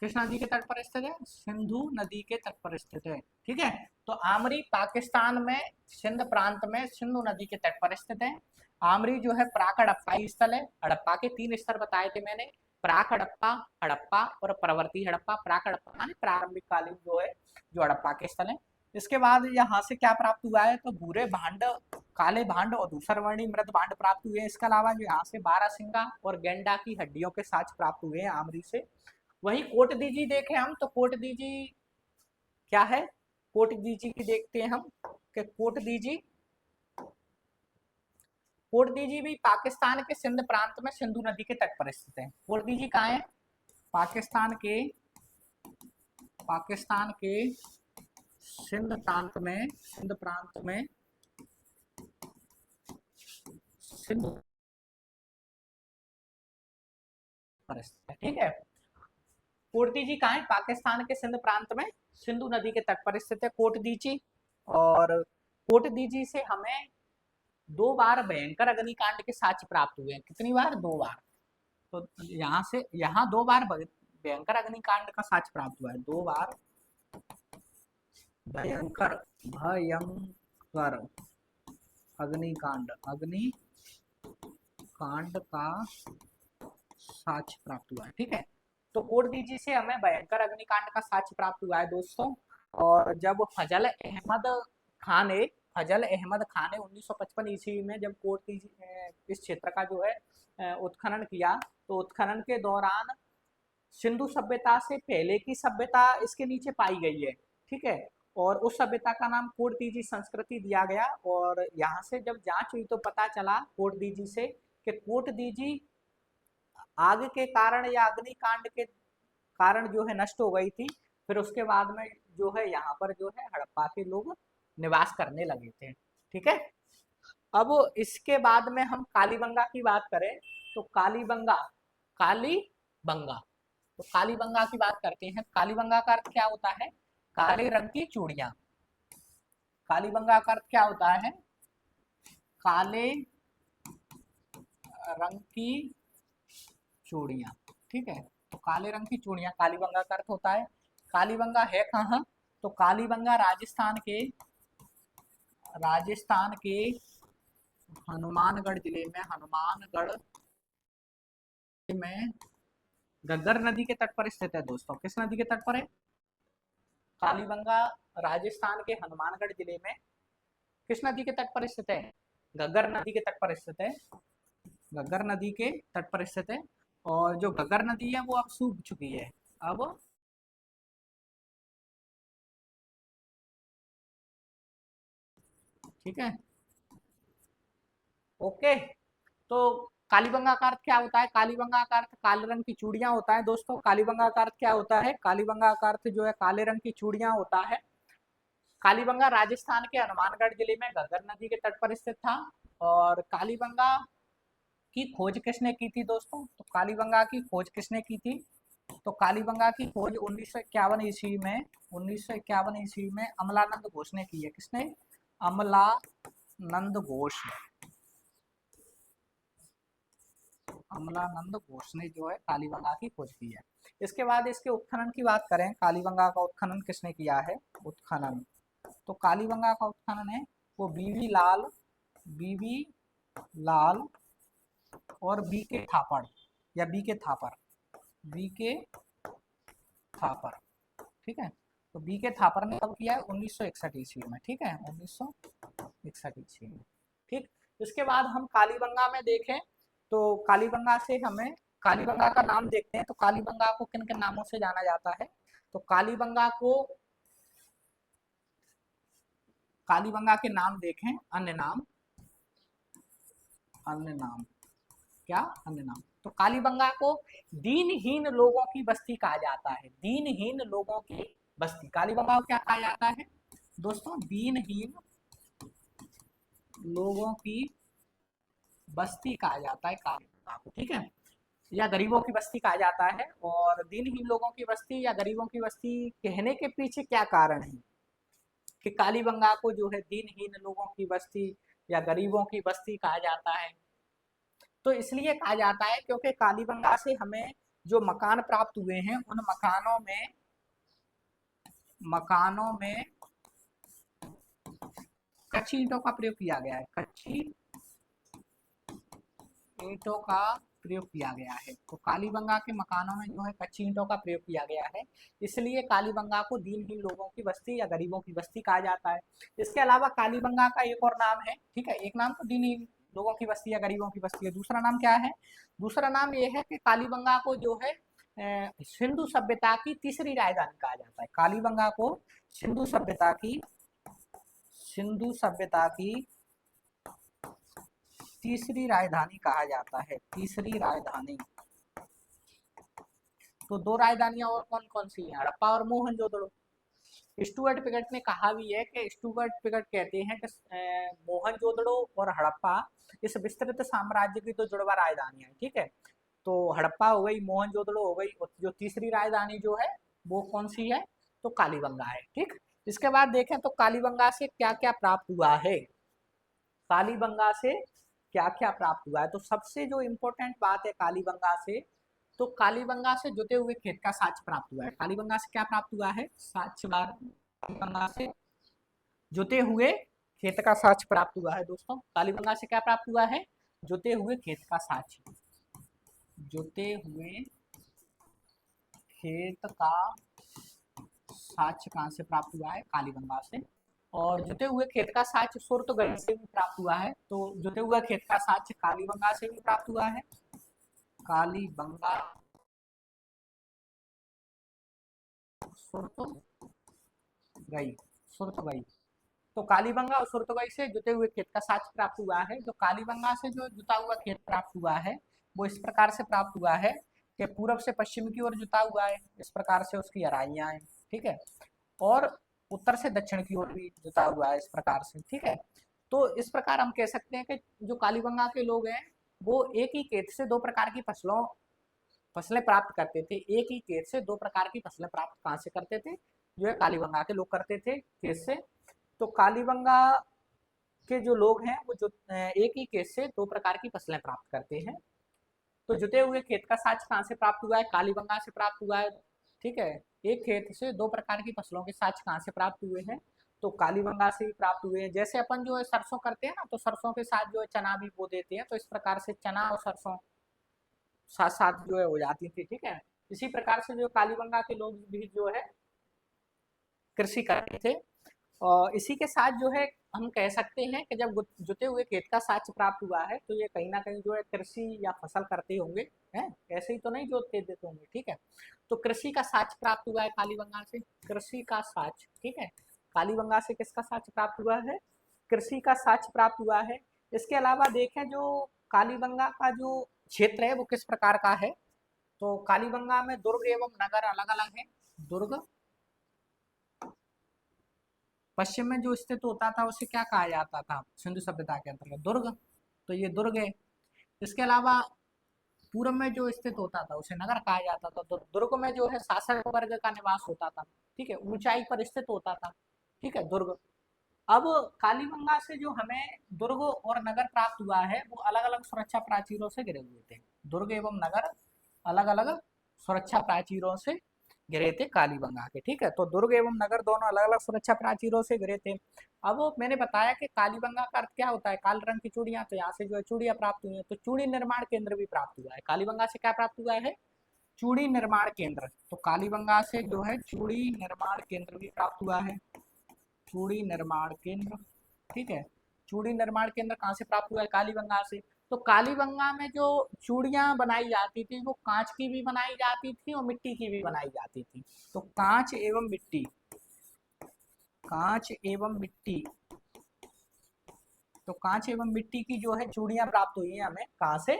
किस नदी के तट पर स्थित है, सिंधु नदी के तट पर स्थित है, ठीक है। तो आमरी पाकिस्तान में सिंध प्रांत में सिंधु नदी के तट पर स्थित है। आमरी जो है प्राक हड़प्पाई स्थल है। हड़प्पा के 3 स्तर बताए थे मैंने, प्राक हड़प्पा, हड़प्पा और प्रवर्ती हड़प्पा। प्राक हड़प्पा माने प्रारंभिक कालीन जो है, जो हड़प्पा के स्थल है। इसके बाद यहाँ से क्या प्राप्त हुआ है, तो भूरे भांड, काले भांड और धूसर वर्णी मृद भांड प्राप्त हुए हैं। इसके अलावा जो यहाँ से 12 सिंगा और गेंडा की हड्डियों के साक्ष्य प्राप्त हुए हैं आमरी से। वहीं कोट दीजी देखें हम, तो कोट दीजी क्या है, कोट दीजी की देखते हैं हम कि कोट दीजी, कोट दीजी भी पाकिस्तान के सिंध प्रांत में सिंधु नदी के तट पर स्थित है। कोट दीजी कहाँ है, पाकिस्तान के, पाकिस्तान के सिंध प्रांत में, सिंध प्रांत में सिंधु पर स्थित है, ठीक है। कोटदीजी कहाँ है, पाकिस्तान के सिंध प्रांत में सिंधु नदी के तट पर स्थित है कोटदीजी। और कोटदीजी से हमें 2 बार भयंकर अग्निकांड के साक्ष्य प्राप्त हुए हैं। कितनी बार, 2 बार। तो यहाँ से यहाँ 2 बार भयंकर अग्निकांड का साक्ष्य प्राप्त हुआ है, 2 बार भयंकर, भयंकर अग्निकांड, अग्निकांड का साक्ष्य प्राप्त हुआ है, ठीक है। तो कोटदीजी से हमें भयंकर अग्निकांड का साक्ष्य प्राप्त हुआ है दोस्तों। और जब फजल अहमद खान ने, फजल अहमद खान ने 1955 ईस्वी में जब कोटदीजी इस क्षेत्र का जो है उत्खनन किया, तो उत्खनन के दौरान सिंधु सभ्यता से पहले की सभ्यता इसके नीचे पाई गई है, ठीक है। और उस सभ्यता का नाम कोटदीजी संस्कृति दिया गया। और यहाँ से जब जांच हुई तो पता चला कोटदीजी से कि कोटदीजी आग के कारण या अग्निकांड के कारण जो है नष्ट हो गई थी। फिर उसके बाद में जो है यहाँ पर जो है हड़प्पा के लोग निवास करने लगे थे, ठीक है। अब इसके बाद में हम कालीबंगा की बात करें, तो कालीबंगा, कालीबंगा, तो कालीबंगा की बात करते हैं। कालीबंगा का अर्थ क्या होता है, काले रंग की चूड़ियां। कालीबंगा का अर्थ क्या होता है, काले रंग की चूड़ियां, ठीक है। तो काले रंग की चूड़ियां कालीबंगा का अर्थ होता है। कालीबंगा है कहाँ, तो कालीबंगा राजस्थान के, राजस्थान के हनुमानगढ़ जिले में, हनुमानगढ़ में घग्गर नदी के तट पर स्थित है दोस्तों। किस नदी के तट पर है, कालीबंगा राजस्थान के हनुमानगढ़ जिले में किस नदी के तट पर स्थित है, घग्गर नदी के तट पर स्थित है, घग्गर नदी के तट पर स्थित है। और जो घग्गर नदी है वो अब सूख चुकी है, अब ठीक है, ओके। तो कालीबंगा का अर्थ क्या होता है? कालीबंगा का अर्थ काले रंग की चूड़ियां होता है दोस्तों। कालीबंगा का अर्थ क्या होता है? कालीबंगा का अर्थ जो है काले रंग की चूड़ियां होता है। कालीबंगा राजस्थान के हनुमानगढ़ जिले में घग्गर नदी के तट पर स्थित था। और कालीबंगा की खोज किसने की थी दोस्तों? तो कालीबंगा की खोज किसने की थी? तो कालीबंगा की खोज 1951 ईस्वी में 1951 ईस्वी में अमलानंद घोष ने की है। किसने? अमलानंद घोष। अमलानंद घोष ने जो है कालीबंगा की खोज की है। इसके बाद इसके उत्खनन की बात करें, कालीबंगा का उत्खनन किसने किया है? उत्खनन, तो कालीबंगा का उत्खनन है वो बीवी लाल और बी के थापड़ या बी के थापर, ठीक है। तो बी के थापर ने कब किया है? 1961 ईस्वी में, ठीक है, 1961 ईस्वी में, ठीक। इसके बाद हम कालीबंगा में देखें तो कालीबंगा से हमें कालीबंगा का नाम देखते हैं। तो कालीबंगा को किन किन नामों से जाना जाता है? तो कालीबंगा के नाम देखें, अन्य नाम क्या? अन्य नाम। तो कालीबंगा को दीनहीन लोगों की बस्ती कहा जाता है। दीनहीन लोगों की बस्ती, कालीबंगा को क्या कहा जाता है दोस्तों? दीनहीन लोगों की बस्ती कहा जाता है कालीबंगा को, ठीक है, या गरीबों की बस्ती कहा जाता है। और दीनहीन लोगों की बस्ती या गरीबों की बस्ती कहने के पीछे क्या कारण है कि कालीबंगा को जो है दीनहीन लोगों की बस्ती या गरीबों की बस्ती कहा जाता है? तो इसलिए कहा जाता है क्योंकि कालीबंगा से हमें जो मकान प्राप्त हुए हैं उन मकानों में कच्ची ईंटों का प्रयोग किया गया है। कच्ची ईंटों का प्रयोग किया गया है। तो कालीबंगा के मकानों में जो है कच्ची ईंटों का प्रयोग किया गया है, इसलिए कालीबंगा को दीनहीन लोगों की बस्ती या गरीबों की बस्ती कहा जाता है। इसके अलावा कालीबंगा का एक और नाम है, ठीक है, एक नाम तो दीनहीन लोगों की बस्ती या गरीबों की बस्ती है, दूसरा नाम क्या है? दूसरा नाम ये है कि कालीबंगा को जो है सिंधु सभ्यता की तीसरी राजधानी कहा जाता है। कालीबंगा को सिंधु सभ्यता की तीसरी राजधानी कहा जाता है। तीसरी राजधानी। तो दो राजधानियां और कौन कौन सी हैं? हड़प्पा और मोहनजोदड़ो। स्टुअर्ट पिगट ने कहा भी है कि स्टुअर्ट पिगट कहते हैं कि मोहनजोदड़ो और हड़प्पा इस विस्तृत साम्राज्य की तो जुड़वा राजधानियां हैं, ठीक है। तो हड़प्पा हो गई, मोहनजोदड़ो हो गई, और जो तीसरी राजधानी जो है वो कौन सी है? तो कालीबंगा है, ठीक। इसके बाद देखें तो कालीबंगा से क्या क्या प्राप्त हुआ है? कालीबंगा से क्या क्या प्राप्त हुआ है? तो सबसे जो इम्पोर्टेंट बात है कालीबंगा से, तो कालीबंगा से जुते हुए खेत का साक्ष्य प्राप्त हुआ है। कालीबंगा से क्या प्राप्त हुआ है? कालीबंगा से जुते हुए खेत का साक्ष्य प्राप्त हुआ है दोस्तों। कालीबंगा से क्या प्राप्त हुआ है? जुते हुए खेत का साक्ष्य। जुते हुए खेत का साक्ष्य कहाँ से प्राप्त हुआ है? कालीबंगा से। और जुते हुए खेत का साक्ष्य सुरतगढ़ से भी प्राप्त हुआ है। तो जुते हुए खेत का साक्ष्य कालीबंगा से भी प्राप्त हुआ है। कालीबंगा सुरतगढ़ सुरतगढ़। तो कालीबंगा और सुरतगढ़ से जुते हुए खेत का साक्ष्य प्राप्त हुआ है। जो कालीबंगा से जो जुता हुआ खेत प्राप्त हुआ है वो इस प्रकार से प्राप्त हुआ है कि पूर्व से पश्चिम की ओर जुता हुआ है, इस प्रकार से उसकी गहराइयां हैं, ठीक है। और उत्तर से दक्षिण की ओर भी जुता हुआ है, इस प्रकार से, ठीक है। तो इस प्रकार हम कह सकते हैं कि जो कालीबंगा के लोग हैं वो एक ही खेत से दो प्रकार की फसलें प्राप्त करते थे। एक ही खेत से दो प्रकार की फसलें प्राप्त कहाँ से करते थे? जो है कालीबंगा के लोग करते थे खेत से। तो कालीबंगा के जो लोग हैं वो जो एक ही खेत से दो प्रकार की फसलें प्राप्त करते हैं। तो जुते हुए खेत का साक्ष्य कहाँ से प्राप्त हुआ है? कालीबंगा से प्राप्त हुआ है, ठीक है। एक खेत से दो प्रकार की फसलों के साक्ष्य कहाँ से प्राप्त हुए हैं? तो कालीबंगा से ही प्राप्त हुए हैं। जैसे अपन जो है सरसों करते हैं ना, तो सरसों के साथ जो है चना भी बो देते हैं, तो इस प्रकार से चना और सरसों साथ साथ जो है हो जाती थी, ठीक है। इसी प्रकार से जो कालीबंगा के लोग भी जो है कृषि करते थे। और इसी के साथ जो है हम कह सकते हैं कि जब जुते हुए खेत का साक्ष्य प्राप्त हुआ है तो ये कहीं ना कहीं जो है कृषि या फसल करते होंगे, हैं, ऐसे ही तो नहीं जोतते देते होंगे, ठीक है। तो कृषि का साक्ष्य प्राप्त हुआ है कालीबंगा से। कृषि का साक्ष्य, ठीक है। कालीबंगा से किसका साक्ष्य प्राप्त हुआ है? कृषि का साक्ष्य प्राप्त हुआ है। इसके अलावा देखें जो कालीबंगा का जो क्षेत्र है वो किस प्रकार का है, तो कालीबंगा में दुर्ग एवं नगर अलग अलग है। दुर्ग पश्चिम में जो स्थित होता था उसे क्या कहा जाता था सिंधु सभ्यता के अंतर्गत, दुर्ग, तो ये दुर्ग है। इसके अलावा पूर्व में जो स्थित होता था उसे नगर कहा जाता था। तो दुर्ग में जो है शासक वर्ग का निवास होता था, ठीक है, ऊंचाई पर स्थित होता था, ठीक है, दुर्ग। अब कालीबंगा से जो हमें दुर्ग और नगर प्राप्त हुआ है वो अलग अलग सुरक्षा प्राचीरों से घिरे हुए थे। दुर्ग एवं नगर अलग अलग सुरक्षा प्राचीरों से घिरे थे कालीबंगा के, ठीक है। तो दुर्ग एवं नगर दोनों अलग अलग सुरक्षा प्राचीरों से घिरे थे। अब मैंने बताया कि कालीबंगा का अर्थ क्या होता है, काले रंग की चूड़ियां, तो यहाँ से जो है चूड़ियां प्राप्त हुई है, तो चूड़ी निर्माण केंद्र भी प्राप्त हुआ है। कालीबंगा से क्या प्राप्त हुआ है, चूड़ी निर्माण केंद्र। तो कालीबंगा से जो है चूड़ी निर्माण केंद्र भी प्राप्त हुआ है, चूड़ी निर्माण केंद्र, ठीक है। चूड़ी निर्माण केंद्र कहाँ से प्राप्त हुआ है, कालीबंगा से। तो कालीबंगा में जो चूड़ियां बनाई जाती थी वो कांच की भी बनाई जाती थी और मिट्टी की भी बनाई जाती थी। तो कांच एवं मिट्टी, कांच एवं मिट्टी, तो कांच एवं मिट्टी की जो है चूड़ियां प्राप्त हुई है हमें कहाँ से,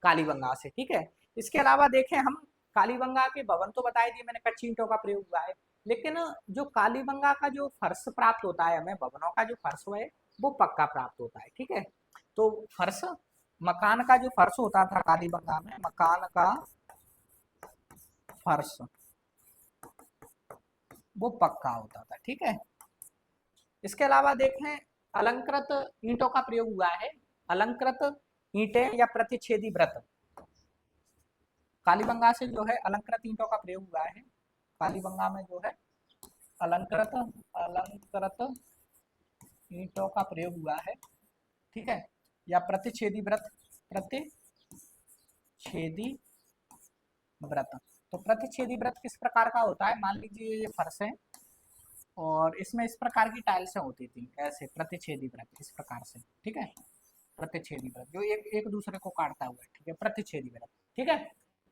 कालीबंगा से, ठीक है। इसके अलावा देखें हम कालीबंगा के भवन तो बताए दिए मैंने, कच्ची ईंटों का प्रयोग हुआ है, लेकिन जो कालीबंगा का जो फर्श प्राप्त होता है हमें, भवनों का जो फर्श है वो पक्का प्राप्त होता है, ठीक है। तो फर्श, मकान का जो फर्श होता था कालीबंगा में, मकान का फर्श वो पक्का होता था, ठीक है। इसके अलावा देखें अलंकृत ईंटों का प्रयोग हुआ है। अलंकृत ईंटें या प्रतिच्छेदी व्रत, कालीबंगा से जो है अलंकृत ईंटों का प्रयोग हुआ है। कालीबंगा में जो है अलंकृत अलंकृत ईंटों का प्रयोग हुआ है, ठीक है, या प्रतिच्छेदी व्रत, प्रतिच्छेदी व्रत। तो प्रतिच्छेदी व्रत किस प्रकार का होता है, मान लीजिए ये फर्श है और इसमें इस प्रकार की टाइल्स होती थी, ऐसे प्रतिच्छेदी व्रत इस प्रकार से, ठीक है। प्रतिच्छेदी व्रत जो एक एक दूसरे को काटता हुआ है, ठीक है, प्रतिच्छेदी व्रत, ठीक है।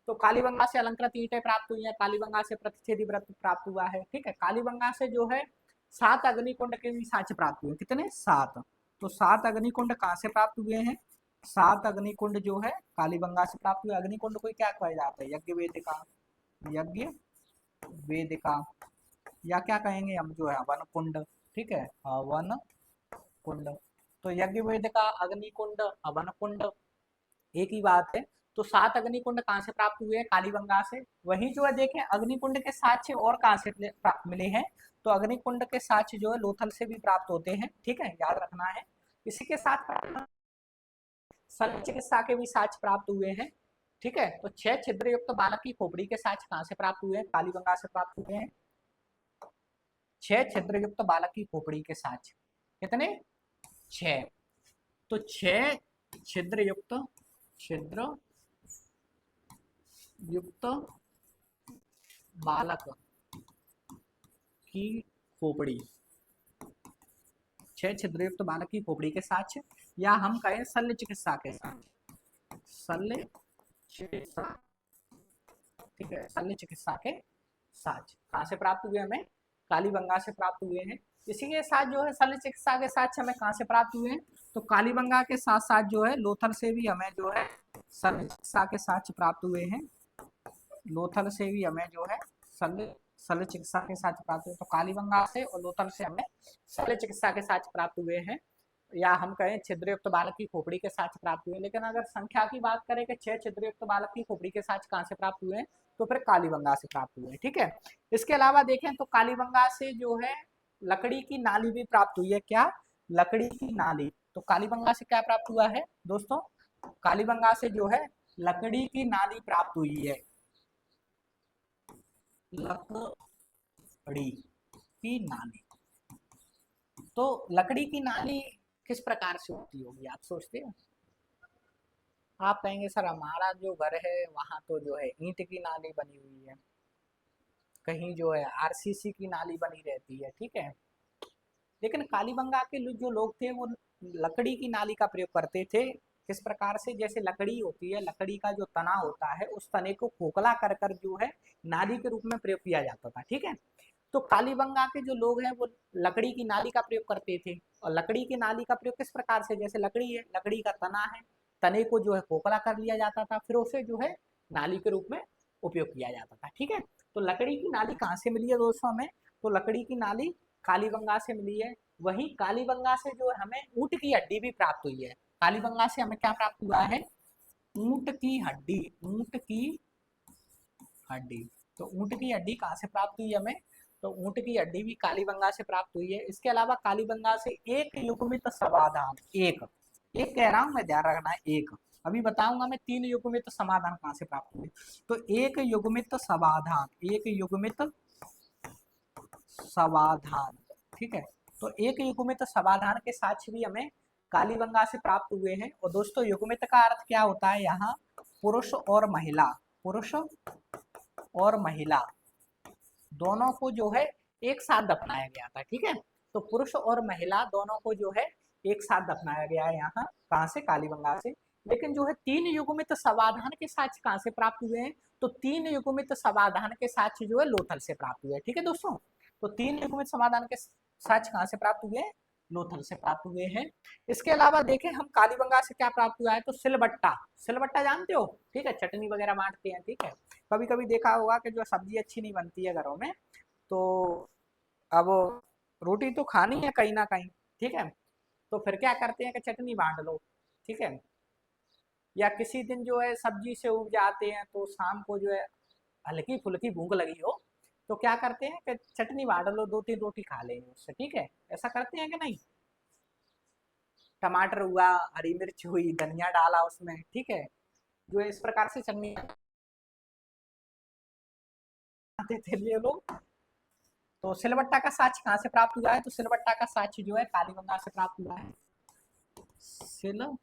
तो कालीबंगा से अलंकृत ईंटें प्राप्त हुई है, कालीबंगा से प्रतिच्छेदी व्रत प्राप्त हुआ है, ठीक है। कालीबंगा से जो है 7 अग्निकुंड के भी साक्ष्य प्राप्त हुए, कितने, 7। तो 7 अग्निकुंड कहाँ से प्राप्त हुए हैं, 7 अग्निकुंड जो है कालीबंगा से प्राप्त हुए। अग्निकुंड को क्या कहा जाता है, यज्ञ वेदिका, यज्ञ वेदिका, या क्या कहेंगे हम जो है हवन कुंड, ठीक है, हवन कुंड। तो यज्ञ वेदिका, अग्नि कुंड, हवन कुंड एक ही बात है। तो 7 अग्निकुंड कहाँ से प्राप्त हुए हैं, कालीबंगा से। वहीं जो है देखें अग्निकुंड के साक्ष्य और कहाँ से मिले हैं, तो अग्निकुंड के साक्ष्य जो है लोथल से भी प्राप्त होते हैं, ठीक है, याद रखना है। इसी के साथ शल्य चिकित्सा के भी साक्ष्य प्राप्त हुए हैं, ठीक है। तो 6 छिद्र युक्त बालक की खोपड़ी के साक्ष्य कहाँ से प्राप्त हुए हैं, कालीबंगा से प्राप्त हुए हैं। 6 छिद्र युक्त बालक की खोपड़ी के साक्ष्य कितने, 6। तो 6 छिद्र युक्त, छिद्र युक्त बालक की खोपड़ी, 6 छिद्रयुक्त बालक की खोपड़ी के साक्ष्य, या हम कहें शल्य चिकित्सा के साक्ष्य, शल्य चिकित्सा, ठीक है, शल्य चिकित्सा के साक्ष्य कहाँ से प्राप्त हुए हमें, कालीबंगा से प्राप्त हुए हैं। इसी के साथ जो है शल्य चिकित्सा के साक्ष्य हमें कहाँ से प्राप्त हुए हैं, तो कालीबंगा के साथ साथ जो है लोथल से भी हमें जो है शल्य चिकित्सा के साक्ष्य प्राप्त हुए हैं। लोथल से भी हमें जो है शल्य शल्य चिकित्सा के साक्ष्य प्राप्त हुए। तो कालीबंगा से और लोथल से हमें शल्य चिकित्सा के साक्ष्य प्राप्त हुए हैं, या हम कहें छिद्रयुक्त बालक की खोपड़ी के साक्ष्य प्राप्त हुए। लेकिन अगर संख्या की बात करें कि 6 छिद्रयुक्त बालक की खोपड़ी के साक्ष्य कहाँ से प्राप्त हुए हैं, तो फिर कालीबंगा से प्राप्त हुए, ठीक है। इसके अलावा देखें तो कालीबंगा से जो है लकड़ी की नाली भी प्राप्त हुई है, क्या, लकड़ी की नाली। तो कालीबंगा से क्या प्राप्त हुआ है दोस्तों, कालीबंगा से जो है लकड़ी की नाली प्राप्त हुई है, लकड़ी की नाली। तो लकड़ी की नाली किस प्रकार से होती होगी आप सोचते हो, आप कहेंगे सर हमारा जो घर है वहां तो जो है ईंट की नाली बनी हुई है, कहीं जो है आरसीसी की नाली बनी रहती है, ठीक है। लेकिन कालीबंगा के जो लोग थे वो लकड़ी की नाली का प्रयोग करते थे। किस प्रकार से, जैसे लकड़ी होती है, लकड़ी का जो तना होता है उस तने को खोखला कर कर जो है नाली के रूप में प्रयोग किया जाता था, ठीक है। तो कालीबंगा के जो लोग हैं वो लकड़ी की नाली का प्रयोग करते थे। और लकड़ी की नाली का प्रयोग किस प्रकार से, जैसे लकड़ी है, लकड़ी का तना है, तने को जो है खोखला कर लिया जाता था, फिर उसे जो है नाली के रूप में उपयोग किया जाता था। ठीक है, तो लकड़ी की नाली कहाँ से मिली है दोस्तों हमें, तो लकड़ी की नाली कालीबंगा से मिली है। वहीं कालीबंगा से जो है हमें ऊँट की हड्डी भी प्राप्त हुई है। कालीबंगा से हमें क्या प्राप्त हुआ है, ऊँट की हड्डी, ऊँट की हड्डी। तो ऊँट की हड्डी कहाँ से प्राप्त हुई हमें, तो ऊँट की हड्डी भी कालीबंगा से प्राप्त हुई है। इसके अलावा कालीबंगा से एक युग्मित समाधान, एक एक कह रहा हूँ मैं, ध्यान रखना है, एक, अभी बताऊंगा मैं 3 युग्मित समाधान कहाँ से प्राप्त हुए। तो एक युग्मित समाधान, एक युग्मित समाधान, ठीक है, तो एक युग्मित समाधान के साक्ष्य भी हमें कालीबंगा से प्राप्त हुए हैं। और दोस्तों युग्मित का अर्थ क्या होता है, यहाँ पुरुष और महिला, पुरुष और महिला दोनों को जो है एक साथ दफनाया गया था। ठीक है, तो पुरुष और महिला दोनों को जो है एक साथ दफनाया गया है यहाँ, कहाँ से, कालीबंगा से। लेकिन जो है 3 युग्मित समाधान के साक्ष्य कहाँ से प्राप्त हुए हैं, तो 3 युग्मित समाधान के साक्ष्य जो है लोथल से प्राप्त हुए हैं। ठीक है दोस्तों, तो 3 युग्मित समाधान के साक्ष्य कहाँ से प्राप्त हुए हैं, लोथल से प्राप्त हुए हैं। इसके अलावा देखें हम कालीबंगा से क्या प्राप्त हुआ है, तो सिलबट्टा, सिलबट्टा जानते हो, ठीक है, चटनी वगैरह बांटते हैं। ठीक है, कभी कभी देखा होगा कि जो सब्जी अच्छी नहीं बनती है घरों में, तो अब रोटी तो खानी है कहीं ना कहीं, ठीक है, तो फिर क्या करते हैं कि चटनी बांट लो। ठीक है, या किसी दिन जो है सब्जी से उग जाते हैं, तो शाम को जो है हल्की फुल्की भूख लगी हो, तो क्या करते हैं कि चटनी बांट लो, 2-3 रोटी खा लेंगे उससे। ठीक है, ऐसा करते हैं कि नहीं, टमाटर हुआ, हरी मिर्च हुई, धनिया डाला उसमें, ठीक है, जो है इस प्रकार से चटनी बनाते थे ये लोग। तो सिलबट्टा का साक्ष्य कहाँ से प्राप्त हुआ है, तो सिलबट्टा का साक्ष्य जो है कालीबंगा से प्राप्त हुआ है, सिलबट्टा।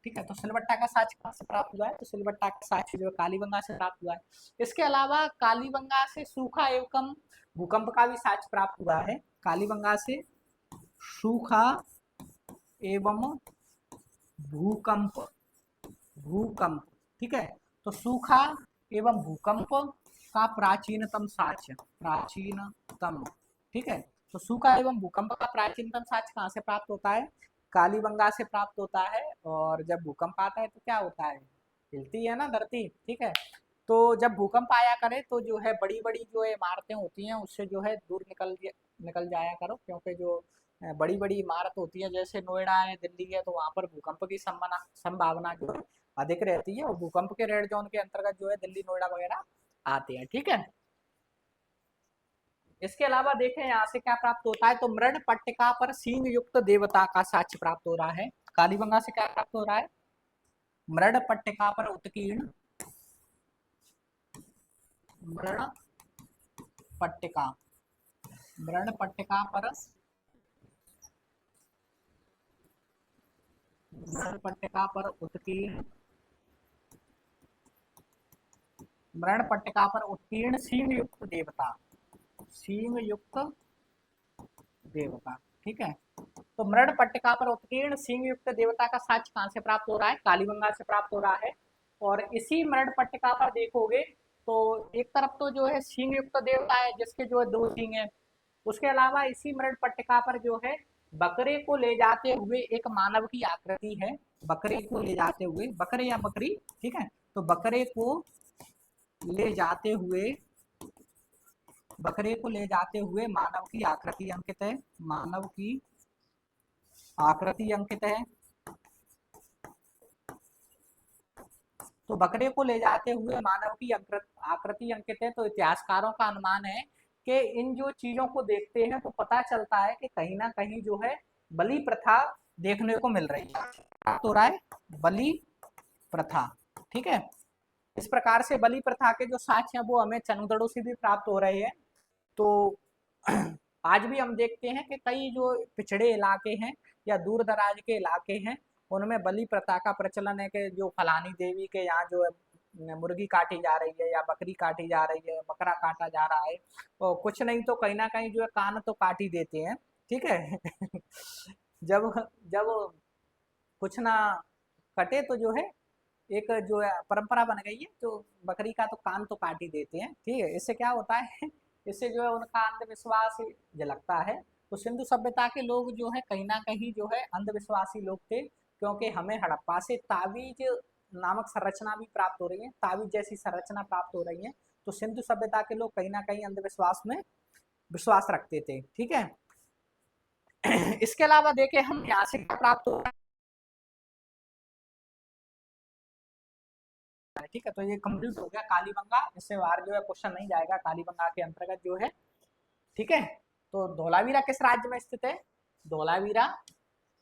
ठीक है, तो सिलबट्टा का साक्ष्य कहाँ से प्राप्त हुआ है, तो सिलबट्टा का साक्ष्य जो है कालीबंगा से प्राप्त हुआ है। इसके अलावा कालीबंगा से सूखा एवं भूकंप का भी साक्ष्य प्राप्त हुआ है। कालीबंगा से सूखा एवं भूकंप, भूकंप, ठीक है, तो सूखा एवं भूकंप का प्राचीनतम साक्ष्य, प्राचीनतम, ठीक है, तो सूखा एवं भूकंप का प्राचीनतम साक्ष्य कहाँ से प्राप्त होता है, कालीबंगा से प्राप्त होता है। और जब भूकंप आता है तो क्या होता है, हिलती है ना धरती। ठीक है, तो जब भूकंप आया करे तो जो है बड़ी बड़ी जो है इमारतें होती हैं उससे जो है दूर निकल जाया करो, क्योंकि जो बड़ी बड़ी इमारत होती है, जैसे नोएडा है, दिल्ली है, तो वहां पर भूकंप की संभावना जो है अधिक रहती है, और भूकंप के रेड जोन के अंतर्गत जो है दिल्ली नोएडा वगैरह आते हैं। ठीक है, इसके अलावा देखें यहाँ से क्या प्राप्त होता है, तो मृण पट्टिका पर सींग युक्त देवता का साक्ष्य प्राप्त हो रहा है। कालीबंगा से क्या प्राप्त हो रहा है, मृण पट्टिका पर उत्कीर्ण, मृण पट्टिका, मृण पट्टिका पर, मृण पट्टिका पर उत्कीर्ण, मृण पट्टिका पर उत्कीर्ण सींग युक्त देवता, सींग युक्त देवता। ठीक है, तो मृण पट्टिका पर उत्कीर्ण सिंह युक्त देवता का साक्ष्य कहाँ से प्राप्त हो रहा है, कालीबंगा से प्राप्त हो रहा है। और इसी मृण पट्टिका पर देखोगे तो एक तरफ तो जो है सिंह युक्त देवता है जिसके जो है 2 सिंह है, उसके अलावा इसी मृण पट्टिका पर जो है बकरे को ले जाते हुए एक मानव की आकृति है, बकरे को ले जाते हुए, बकरे या बकरी, ठीक है, तो बकरे को ले जाते हुए, बकरे को ले जाते हुए मानव की आकृति अंकित है, मानव की आकृति अंकित है। तो बकरे को ले जाते हुए मानव की आकृति अंकित है। तो इतिहासकारों का अनुमान है कि इन जो चीजों को देखते हैं तो पता चलता है कि कहीं ना कहीं जो है बलि प्रथा देखने को मिल रही है, तो रहा है बलि प्रथा। ठीक है, इस प्रकार से बलि प्रथा के जो साक्ष्य हैं वो हमें चंदगढ़ों से भी प्राप्त हो रहे हैं। तो आज भी हम देखते हैं कि कई जो पिछड़े इलाके हैं या दूर दराज के इलाके हैं उनमें बलि प्रथा का प्रचलन है कि जो फलानी देवी के यहाँ जो है मुर्गी काटी जा रही है या बकरी काटी जा रही है, बकरा काटा जा रहा है, और कुछ नहीं तो कहीं ना कहीं जो है कान तो काट ही देते हैं। ठीक है जब जब कुछ ना कटे तो जो है एक जो है परंपरा बन गई है, तो बकरी का तो कान तो काट ही देते हैं। ठीक है, इससे क्या होता है इससे जो है उनका अंधविश्वास झलकता है। तो सिंधु सभ्यता के लोग जो है कहीं ना कहीं जो है अंधविश्वासी लोग थे, क्योंकि हमें हड़प्पा से ताबीज नामक संरचना भी प्राप्त हो रही है, ताबीज जैसी संरचना प्राप्त हो रही है। तो सिंधु सभ्यता के लोग कहीं ना कहीं अंधविश्वास में विश्वास रखते थे। ठीक है। इसके अलावा देखें हम यहाँ से क्या प्राप्त हो रहा है। ठीक है, तो ये कंप्लीट हो गया कालीबंगा, इससे बाहर जो है क्वेश्चन नहीं जाएगा कालीबंगा के अंतर्गत जो है। ठीक है, तो धोलावीरा किस राज्य में स्थित है? धोलावीरा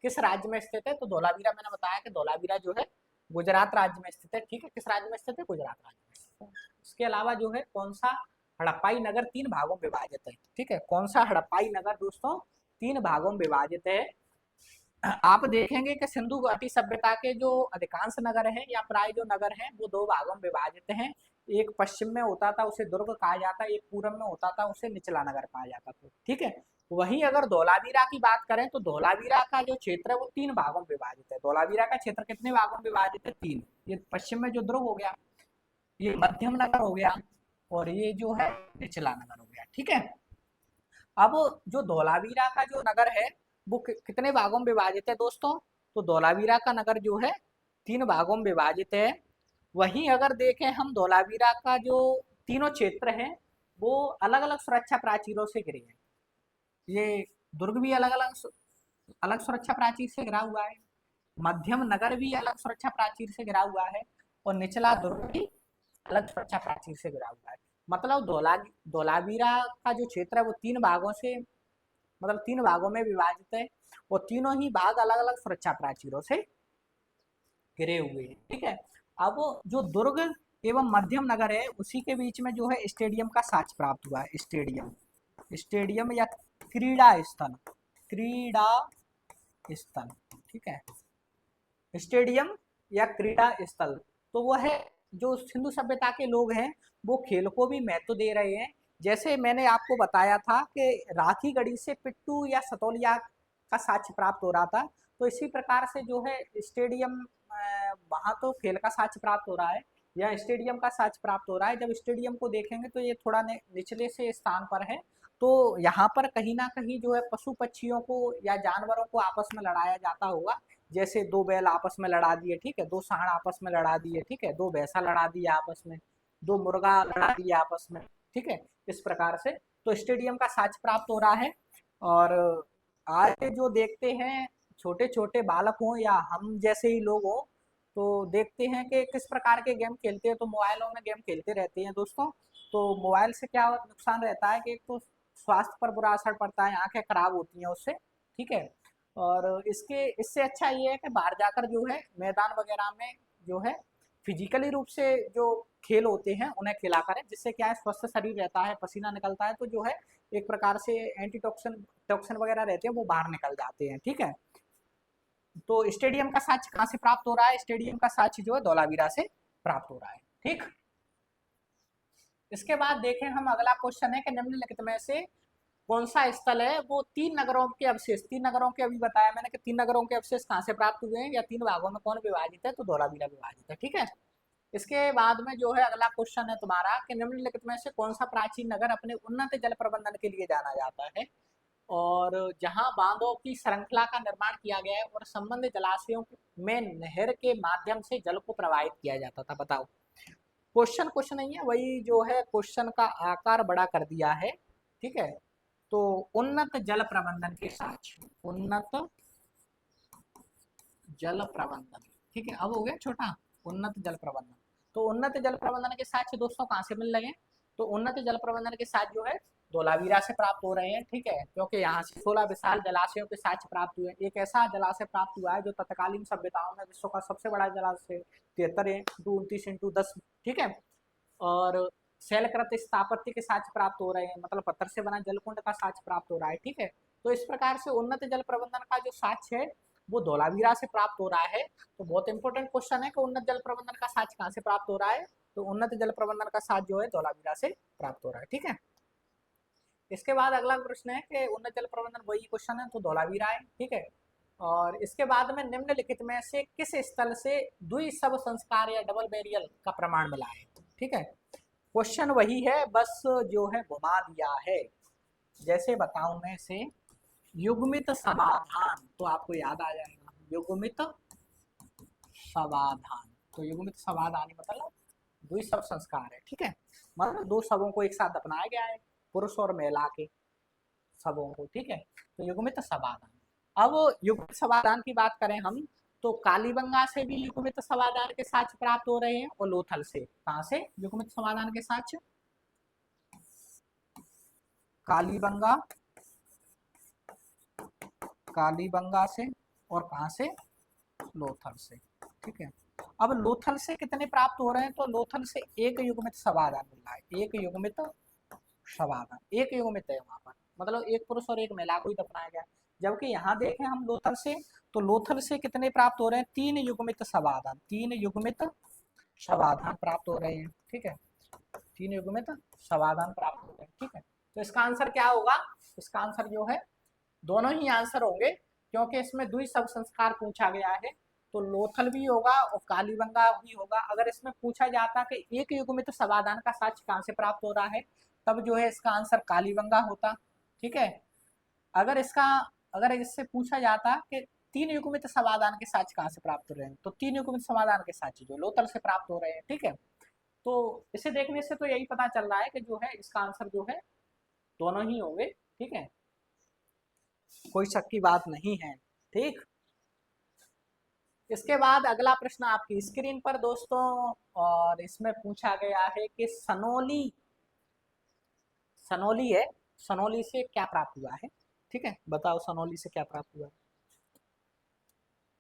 किस राज्य में स्थित है? तो धोलावीरा मैंने बताया कि धोलावीरा जो है गुजरात राज्य में स्थित है। ठीक है, किस राज्य में स्थित है? गुजरात राज्य में स्थित है। इसके अलावा जो है कौन सा हड़प्पाई नगर 3 भागों में विभाजित है? ठीक है, कौन सा हड़प्पाई नगर दोस्तों 3 भागों में विभाजित है? आप देखेंगे कि सिंधु घाटी सभ्यता के जो अधिकांश नगर हैं या प्राय जो नगर हैं वो 2 भागों में विभाजित हैं। एक पश्चिम में होता था उसे दुर्ग कहा जाता, एक पूर्व में होता था उसे निचला नगर कहा जाता था। ठीक है, वहीं अगर धोलावीरा की बात करें तो धोलावीरा का जो क्षेत्र है वो 3 भागों में विभाजित है। धोलावीरा का क्षेत्र कितने भागों में विभाजित है? 3। ये पश्चिम में जो दुर्ग हो गया, ये मध्यम नगर हो गया, और ये जो है निचला नगर हो गया। ठीक है, अब जो धोलावीरा का जो नगर है वो कितने भागों में विभाजित है दोस्तों? तो धोलावीरा का नगर जो है 3 भागों में विभाजित है। वहीं अगर देखें हम धोलावीरा का जो तीनों क्षेत्र हैं वो अलग अलग सुरक्षा प्राचीरों से घिरे हैं। ये दुर्ग भी अलग अलग अलग सुरक्षा प्राचीर से घिरा हुआ है, मध्यम नगर भी अलग सुरक्षा प्राचीर से घिरा हुआ है, और निचला दुर्ग भी अलग सुरक्षा प्राचीर से घिरा हुआ है। मतलब धोलावीरा का जो क्षेत्र है वो 3 भागों से, मतलब 3 भागों में विभाजित है, और तीनों ही भाग अलग अलग सुरक्षा प्राचीरों से घिरे हुए हैं। ठीक है, अब जो दुर्ग एवं मध्यम नगर है उसी के बीच में जो है स्टेडियम का साक्ष्य प्राप्त हुआ है। स्टेडियम, स्टेडियम या क्रीड़ा स्थल, क्रीड़ा स्थल। ठीक है, स्टेडियम या क्रीड़ा स्थल, तो वो है जो सिंधु सभ्यता के लोग हैं वो खेल को भी महत्व दे रहे हैं। जैसे मैंने आपको बताया था कि राखी गढ़ी से पिट्टू या सतोलिया का साक्ष्य प्राप्त हो रहा था, तो इसी प्रकार से जो है स्टेडियम, वहां तो खेल का साक्ष्य प्राप्त हो रहा है या स्टेडियम का साक्ष्य प्राप्त हो रहा है। जब स्टेडियम को देखेंगे तो ये थोड़ा निचले से स्थान पर है, तो यहाँ पर कहीं ना कहीं जो है पशु पक्षियों को या जानवरों को आपस में लड़ाया जाता होगा। जैसे 2 बैल आपस में लड़ा दिए, ठीक है, 2 सांड आपस में लड़ा दिए, ठीक है, 2 भैंसा लड़ा दिया आपस में, 2 मुर्गा लड़ा दिया आपस में। ठीक है, इस प्रकार से तो स्टेडियम का साक्ष्य प्राप्त हो रहा है। और आज जो देखते हैं छोटे छोटे बालक हों या हम जैसे ही लोग हों, तो देखते हैं कि किस प्रकार के गेम खेलते हैं, तो मोबाइलों में गेम खेलते रहते हैं दोस्तों। तो मोबाइल से क्या नुकसान रहता है कि एक तो स्वास्थ्य पर बुरा असर पड़ता है, आंखें खराब होती हैं उससे। ठीक है, और इससे अच्छा ये है कि बाहर जाकर जो है मैदान वगैरह में जो है फिजिकली रूप से जो खेल होते हैं उन्हें खेला करें, जिससे क्या है स्वस्थ शरीर रहता है, पसीना निकलता है, तो जो है एक प्रकार से एंटी टॉक्सिन टॉक्सिन वगैरह रहते हैं वो बाहर निकल जाते हैं। ठीक है, तो स्टेडियम का साक्ष्य कहाँ से प्राप्त हो रहा है? स्टेडियम का साक्ष्य जो है धौलावीरा से प्राप्त हो रहा है। ठीक, इसके बाद देखें हम अगला क्वेश्चन है कि निम्नलिखित में से कौन सा स्थल है वो 3 नगरों के अवशेष, 3 नगरों के अभी बताया मैंने कि 3 नगरों के अवशेष कहाँ से प्राप्त हुए हैं या 3 भागों में कौन विभाजित है? तो धौलावीरा विभाजित है। ठीक है, इसके बाद में जो है अगला क्वेश्चन है तुम्हारा कि निम्नलिखित में से कौन सा प्राचीन नगर अपने उन्नत जल प्रबंधन के लिए जाना जाता है और जहां बांधों की श्रृंखला का निर्माण किया गया है और संबंधित जलाशयों में नहर के माध्यम से जल को प्रवाहित किया जाता था? बताओ। क्वेश्चन कुछ नहीं है, वही जो है क्वेश्चन का आकार बड़ा कर दिया है। ठीक है, तो उन्नत जल प्रबंधन के साक्ष्य, उन्नत जल प्रबंधन। ठीक है, अब हो गया छोटा उन्नत जल प्रबंधन। तो उन्नत जल प्रबंधन के साक्ष्य दोस्तों कहाँ से मिल रहे हैं? तो उन्नत जल प्रबंधन के साक्ष्य जो है धौलावीरा से प्राप्त हो रहे हैं। ठीक है, क्योंकि यहाँ से 16 विशाल जलाशयों के साक्ष्य प्राप्त हुए। एक ऐसा जलाशय प्राप्त हुआ है जो तत्कालीन सभ्यताओं में विश्व का सबसे बड़ा जलाशय 73 × 29 × 10। ठीक है, और शैलकृत स्थापत्य के साक्ष्य प्राप्त हो रहे हैं, मतलब पत्थर से बना जलकुंड का साक्ष्य प्राप्त हो रहा है। ठीक है, तो इस प्रकार से उन्नत जल प्रबंधन का जो साक्ष्य है वो धौलावीरा से प्राप्त हो रहा है। तो बहुत इंपॉर्टेंट क्वेश्चन है कि उन्नत जल प्रबंधन का साक्ष्य कहाँ से प्राप्त हो रहा है? तो उन्नत जल प्रबंधन का साक्ष्य जो है धौलावीरा से प्राप्त हो रहा है। ठीक है, इसके बाद अगला प्रश्न है कि उन्नत जल प्रबंधन वही क्वेश्चन है, तो धौलावीरा है। ठीक है, और इसके बाद में निम्नलिखित में से किस स्थल से द्विसब संस्कार या डबल बैरियल का प्रमाण मिला है? ठीक है, क्वेश्चन वही है, बस जो है घुमा दिया है। जैसे बताऊं मैं इसे, युग्मित समाधान तो आपको याद आ जाएगा, युग्मित समाधान। तो युग्मित समाधान मतलब द्विशव संस्कार है, ठीक है, मतलब दो शवों को एक साथ दफनाया गया है, पुरुष और महिला के शवों को, ठीक है, तो युग्मित समाधान। अब युग्मित समाधान की बात करें हम, तो कालीबंगा से भी युग्मित समाधान के साक्ष्य प्राप्त हो रहे हैं, और लोथल से, कहां से युग्मित समाधान के साक्ष्य? कालीबंगा, कालीबंगा से, और कहां से? लोथल से, ठीक है। अब लोथल से कितने प्राप्त हो रहे हैं? तो लोथल से एक युग्मित समाधान मिल रहा है, एक युग्मित समाधान, एक युग्मित है वहां पर, मतलब एक पुरुष और एक महिला को ही दफनाया गया। जबकि यहाँ देखें हम लोथल से, तो लोथल से कितने प्राप्त हो रहे हैं? तीन युग्मित समाधान, तीन युग्मित समाधान प्राप्त हो रहे हैं, ठीक है, तीन युग्मित समाधान प्राप्त हो रहे हैं, ठीक है। तो इसका आंसर क्या होगा? इसका आंसर जो है, दोनों ही आंसर होंगे, क्योंकि इसमें द्विशव संस्कार पूछा गया है, तो लोथल भी होगा और कालीबंगा भी होगा। अगर इसमें पूछा जाता कि एक युग्मित समाधान का साक्ष्य कहां से प्राप्त हो रहा है, तब जो है इसका आंसर कालीबंगा होता, ठीक है। अगर इसका, अगर इससे पूछा जाता कि तीन युग्मित समाधान के साक्ष्य कहां से प्राप्त हो रहे हैं, तो तीन युग्मित समाधान के साक्ष्य जो लोथल से प्राप्त हो रहे हैं, ठीक है। तो इसे देखने से तो यही पता चल रहा है कि जो है इसका आंसर जो है दोनों ही होंगे, ठीक है, कोई शक की बात नहीं है, ठीक। इसके बाद अगला प्रश्न आपकी स्क्रीन पर दोस्तों, और इसमें पूछा गया है कि सनोली, सनोली है, सनोली से क्या प्राप्त हुआ है, ठीक है, बताओ सनोली से क्या प्राप्त हुआ है।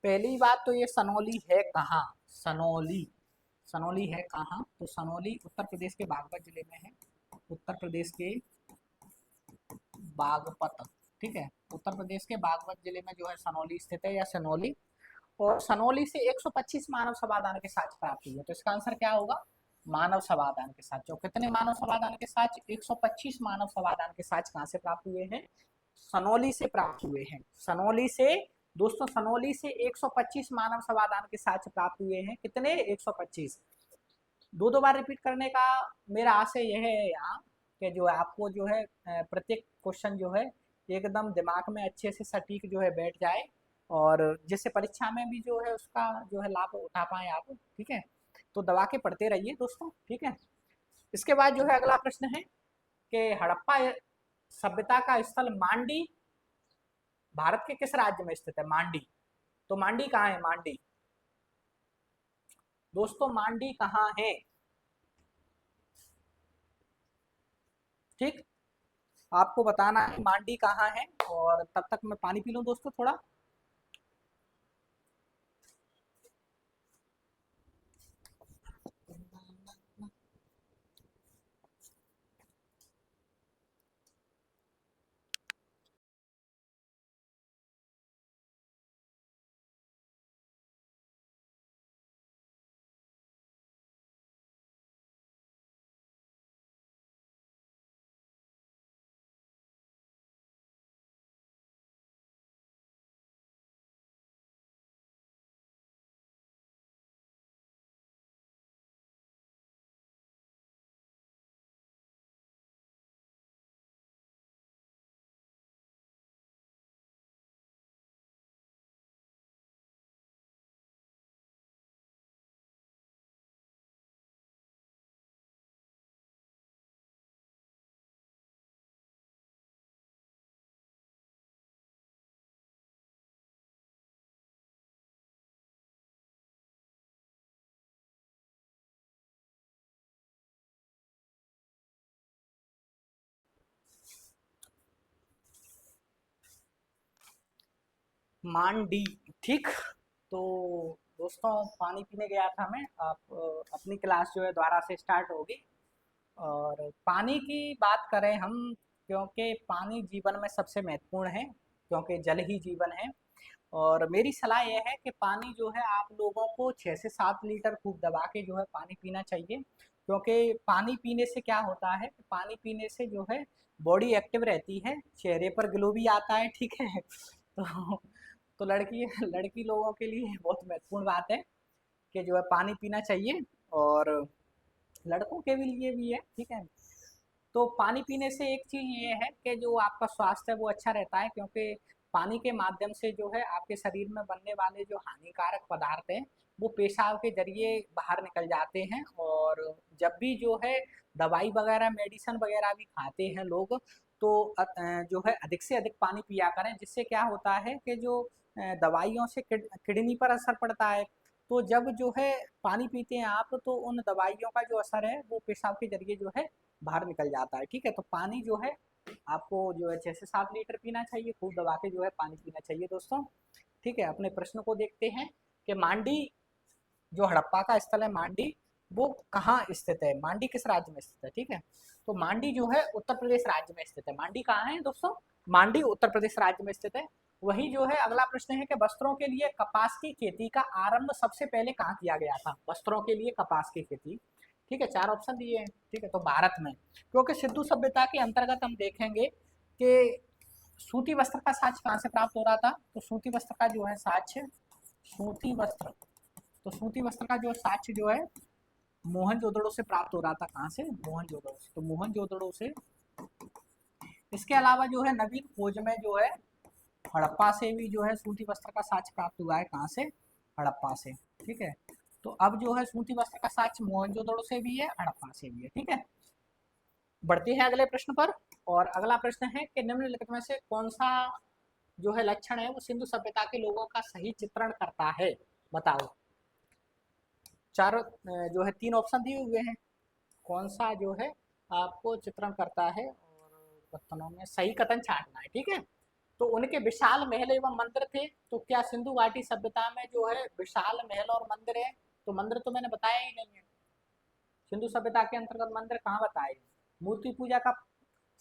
पहली बात तो ये सनोली है कहाँ? सनोली, सनोली है कहाँ? तो सनोली उत्तर प्रदेश के बागपत जिले में है, उत्तर प्रदेश के बागपत, ठीक है, उत्तर प्रदेश के बागपत जिले में जो है सनोली स्थित है, या सनोली। और सनोली से 125 मानव समाधान के साक्ष्य प्राप्त हुए, तो इसका आंसर क्या होगा? मानव समाधान के साक्ष्य। और कितने मानव समाधान के साक्ष्य? 125 मानव समाधान के साक्ष्य कहां से प्राप्त हुए हैं? सनोली से प्राप्त हुए हैं, सनोली से। दोस्तों सनोली से 125 मानव समाधान के साक्ष्य प्राप्त हुए हैं, कितने? 125। दो दो बार रिपीट करने का मेरा आशय यह है यहाँ, कि जो है आपको जो है प्रत्येक क्वेश्चन जो है एकदम दिमाग में अच्छे से सटीक जो है बैठ जाए, और जिससे परीक्षा में भी जो है उसका जो है लाभ उठा पाए आप, ठीक है। तो दबा के पढ़ते रहिए दोस्तों, ठीक है। इसके बाद जो है अगला प्रश्न है कि हड़प्पा सभ्यता का स्थल मांडी भारत के किस राज्य में स्थित है? मांडी, तो मांडी कहाँ है? मांडी दोस्तों, मांडी कहाँ है? ठीक, आपको बताना है मांडी कहाँ है, और तब तक मैं पानी पी लूं दोस्तों थोड़ा। मांडी, ठीक। तो दोस्तों पानी पीने गया था मैं, आप अपनी क्लास जो है दोबारा से स्टार्ट होगी। और पानी की बात करें हम, क्योंकि पानी जीवन में सबसे महत्वपूर्ण है, क्योंकि जल ही जीवन है। और मेरी सलाह यह है कि पानी जो है आप लोगों को 6 से 7 लीटर खूब दबा के जो है पानी पीना चाहिए, क्योंकि पानी पीने से क्या होता है, पानी पीने से जो है बॉडी एक्टिव रहती है, चेहरे पर ग्लो भी आता है, ठीक है। तो लड़की लड़की लोगों के लिए बहुत महत्वपूर्ण बात है कि जो है पानी पीना चाहिए। और लड़कों के भी लिए भी है, ठीक है। तो पानी पीने से एक चीज़ ये है कि जो आपका स्वास्थ्य है वो अच्छा रहता है, क्योंकि पानी के माध्यम से जो है आपके शरीर में बनने वाले जो हानिकारक पदार्थ हैं वो पेशाब के जरिए बाहर निकल जाते हैं। और जब भी जो है दवाई वगैरह मेडिसिन वगैरह भी खाते हैं लोग, तो जो है अधिक से अधिक पानी पिया करें, जिससे क्या होता है कि जो दवाइयों से किडनी पर असर पड़ता है। तो जब जो है पानी पीते हैं आप, तो उन दवाइयों का जो असर है वो पेशाब के जरिए जो है बाहर निकल जाता है, ठीक है। तो पानी जो है आपको जो है 6 से 7 लीटर पीना चाहिए, खूब दबा के जो है पानी पीना चाहिए दोस्तों, ठीक है। अपने प्रश्न को देखते हैं कि मांडी, जो हड़प्पा का स्थल है मांडी, वो कहाँ स्थित है, मांडी किस राज्य में स्थित है, ठीक है। तो मांडी जो है उत्तर प्रदेश राज्य में स्थित है। मांडी कहाँ है दोस्तों? मांडी उत्तर प्रदेश राज्य में स्थित है। वही जो है अगला प्रश्न है कि वस्त्रों के लिए कपास की खेती का आरंभ सबसे पहले कहाँ किया गया था? वस्त्रों के लिए कपास की खेती, ठीक है, 4 ऑप्शन दिए हैं, ठीक है। तो भारत में, क्योंकि सिंधु सभ्यता के अंतर्गत हम देखेंगे कि सूती वस्त्र का साक्ष्य कहाँ से प्राप्त हो रहा था? तो सूती वस्त्र का जो है साक्ष्य, सूती वस्त्र, तो सूती वस्त्र का जो साक्ष्य जो है मोहनजोदड़ो से प्राप्त हो रहा था। कहाँ से? मोहनजोदड़ो से। तो मोहनजोदड़ो से। इसके अलावा जो है नवीन खोज में जो है हड़प्पा से भी जो है सूती वस्त्र का साक्ष्य प्राप्त हुआ है। कहाँ से? हड़प्पा से, ठीक है। तो अब जो है सूती वस्त्र का साक्ष्य मोहनजोदड़ो से भी है, हड़प्पा से भी है, ठीक है। बढ़ते हैं अगले प्रश्न पर। और अगला प्रश्न है कि निम्नलिखित में से कौन सा जो है लक्षण है वो सिंधु सभ्यता के लोगों का सही चित्रण करता है? बताओ। चारों जो है 3 ऑप्शन दिए हुए हैं, कौन सा जो है आपको चित्रण करता है, और बर्तनों में सही कथन छांटना है, ठीक है। तो उनके विशाल महल एवं मंदिर थे। तो क्या सिंधु घाटी सभ्यता में जो है विशाल महल और मंदिर है? तो मंदिर तो मैंने बताया ही नहीं है। सिंधु सभ्यता के अंतर्गत मंदिर कहाँ बताए? मूर्ति पूजा का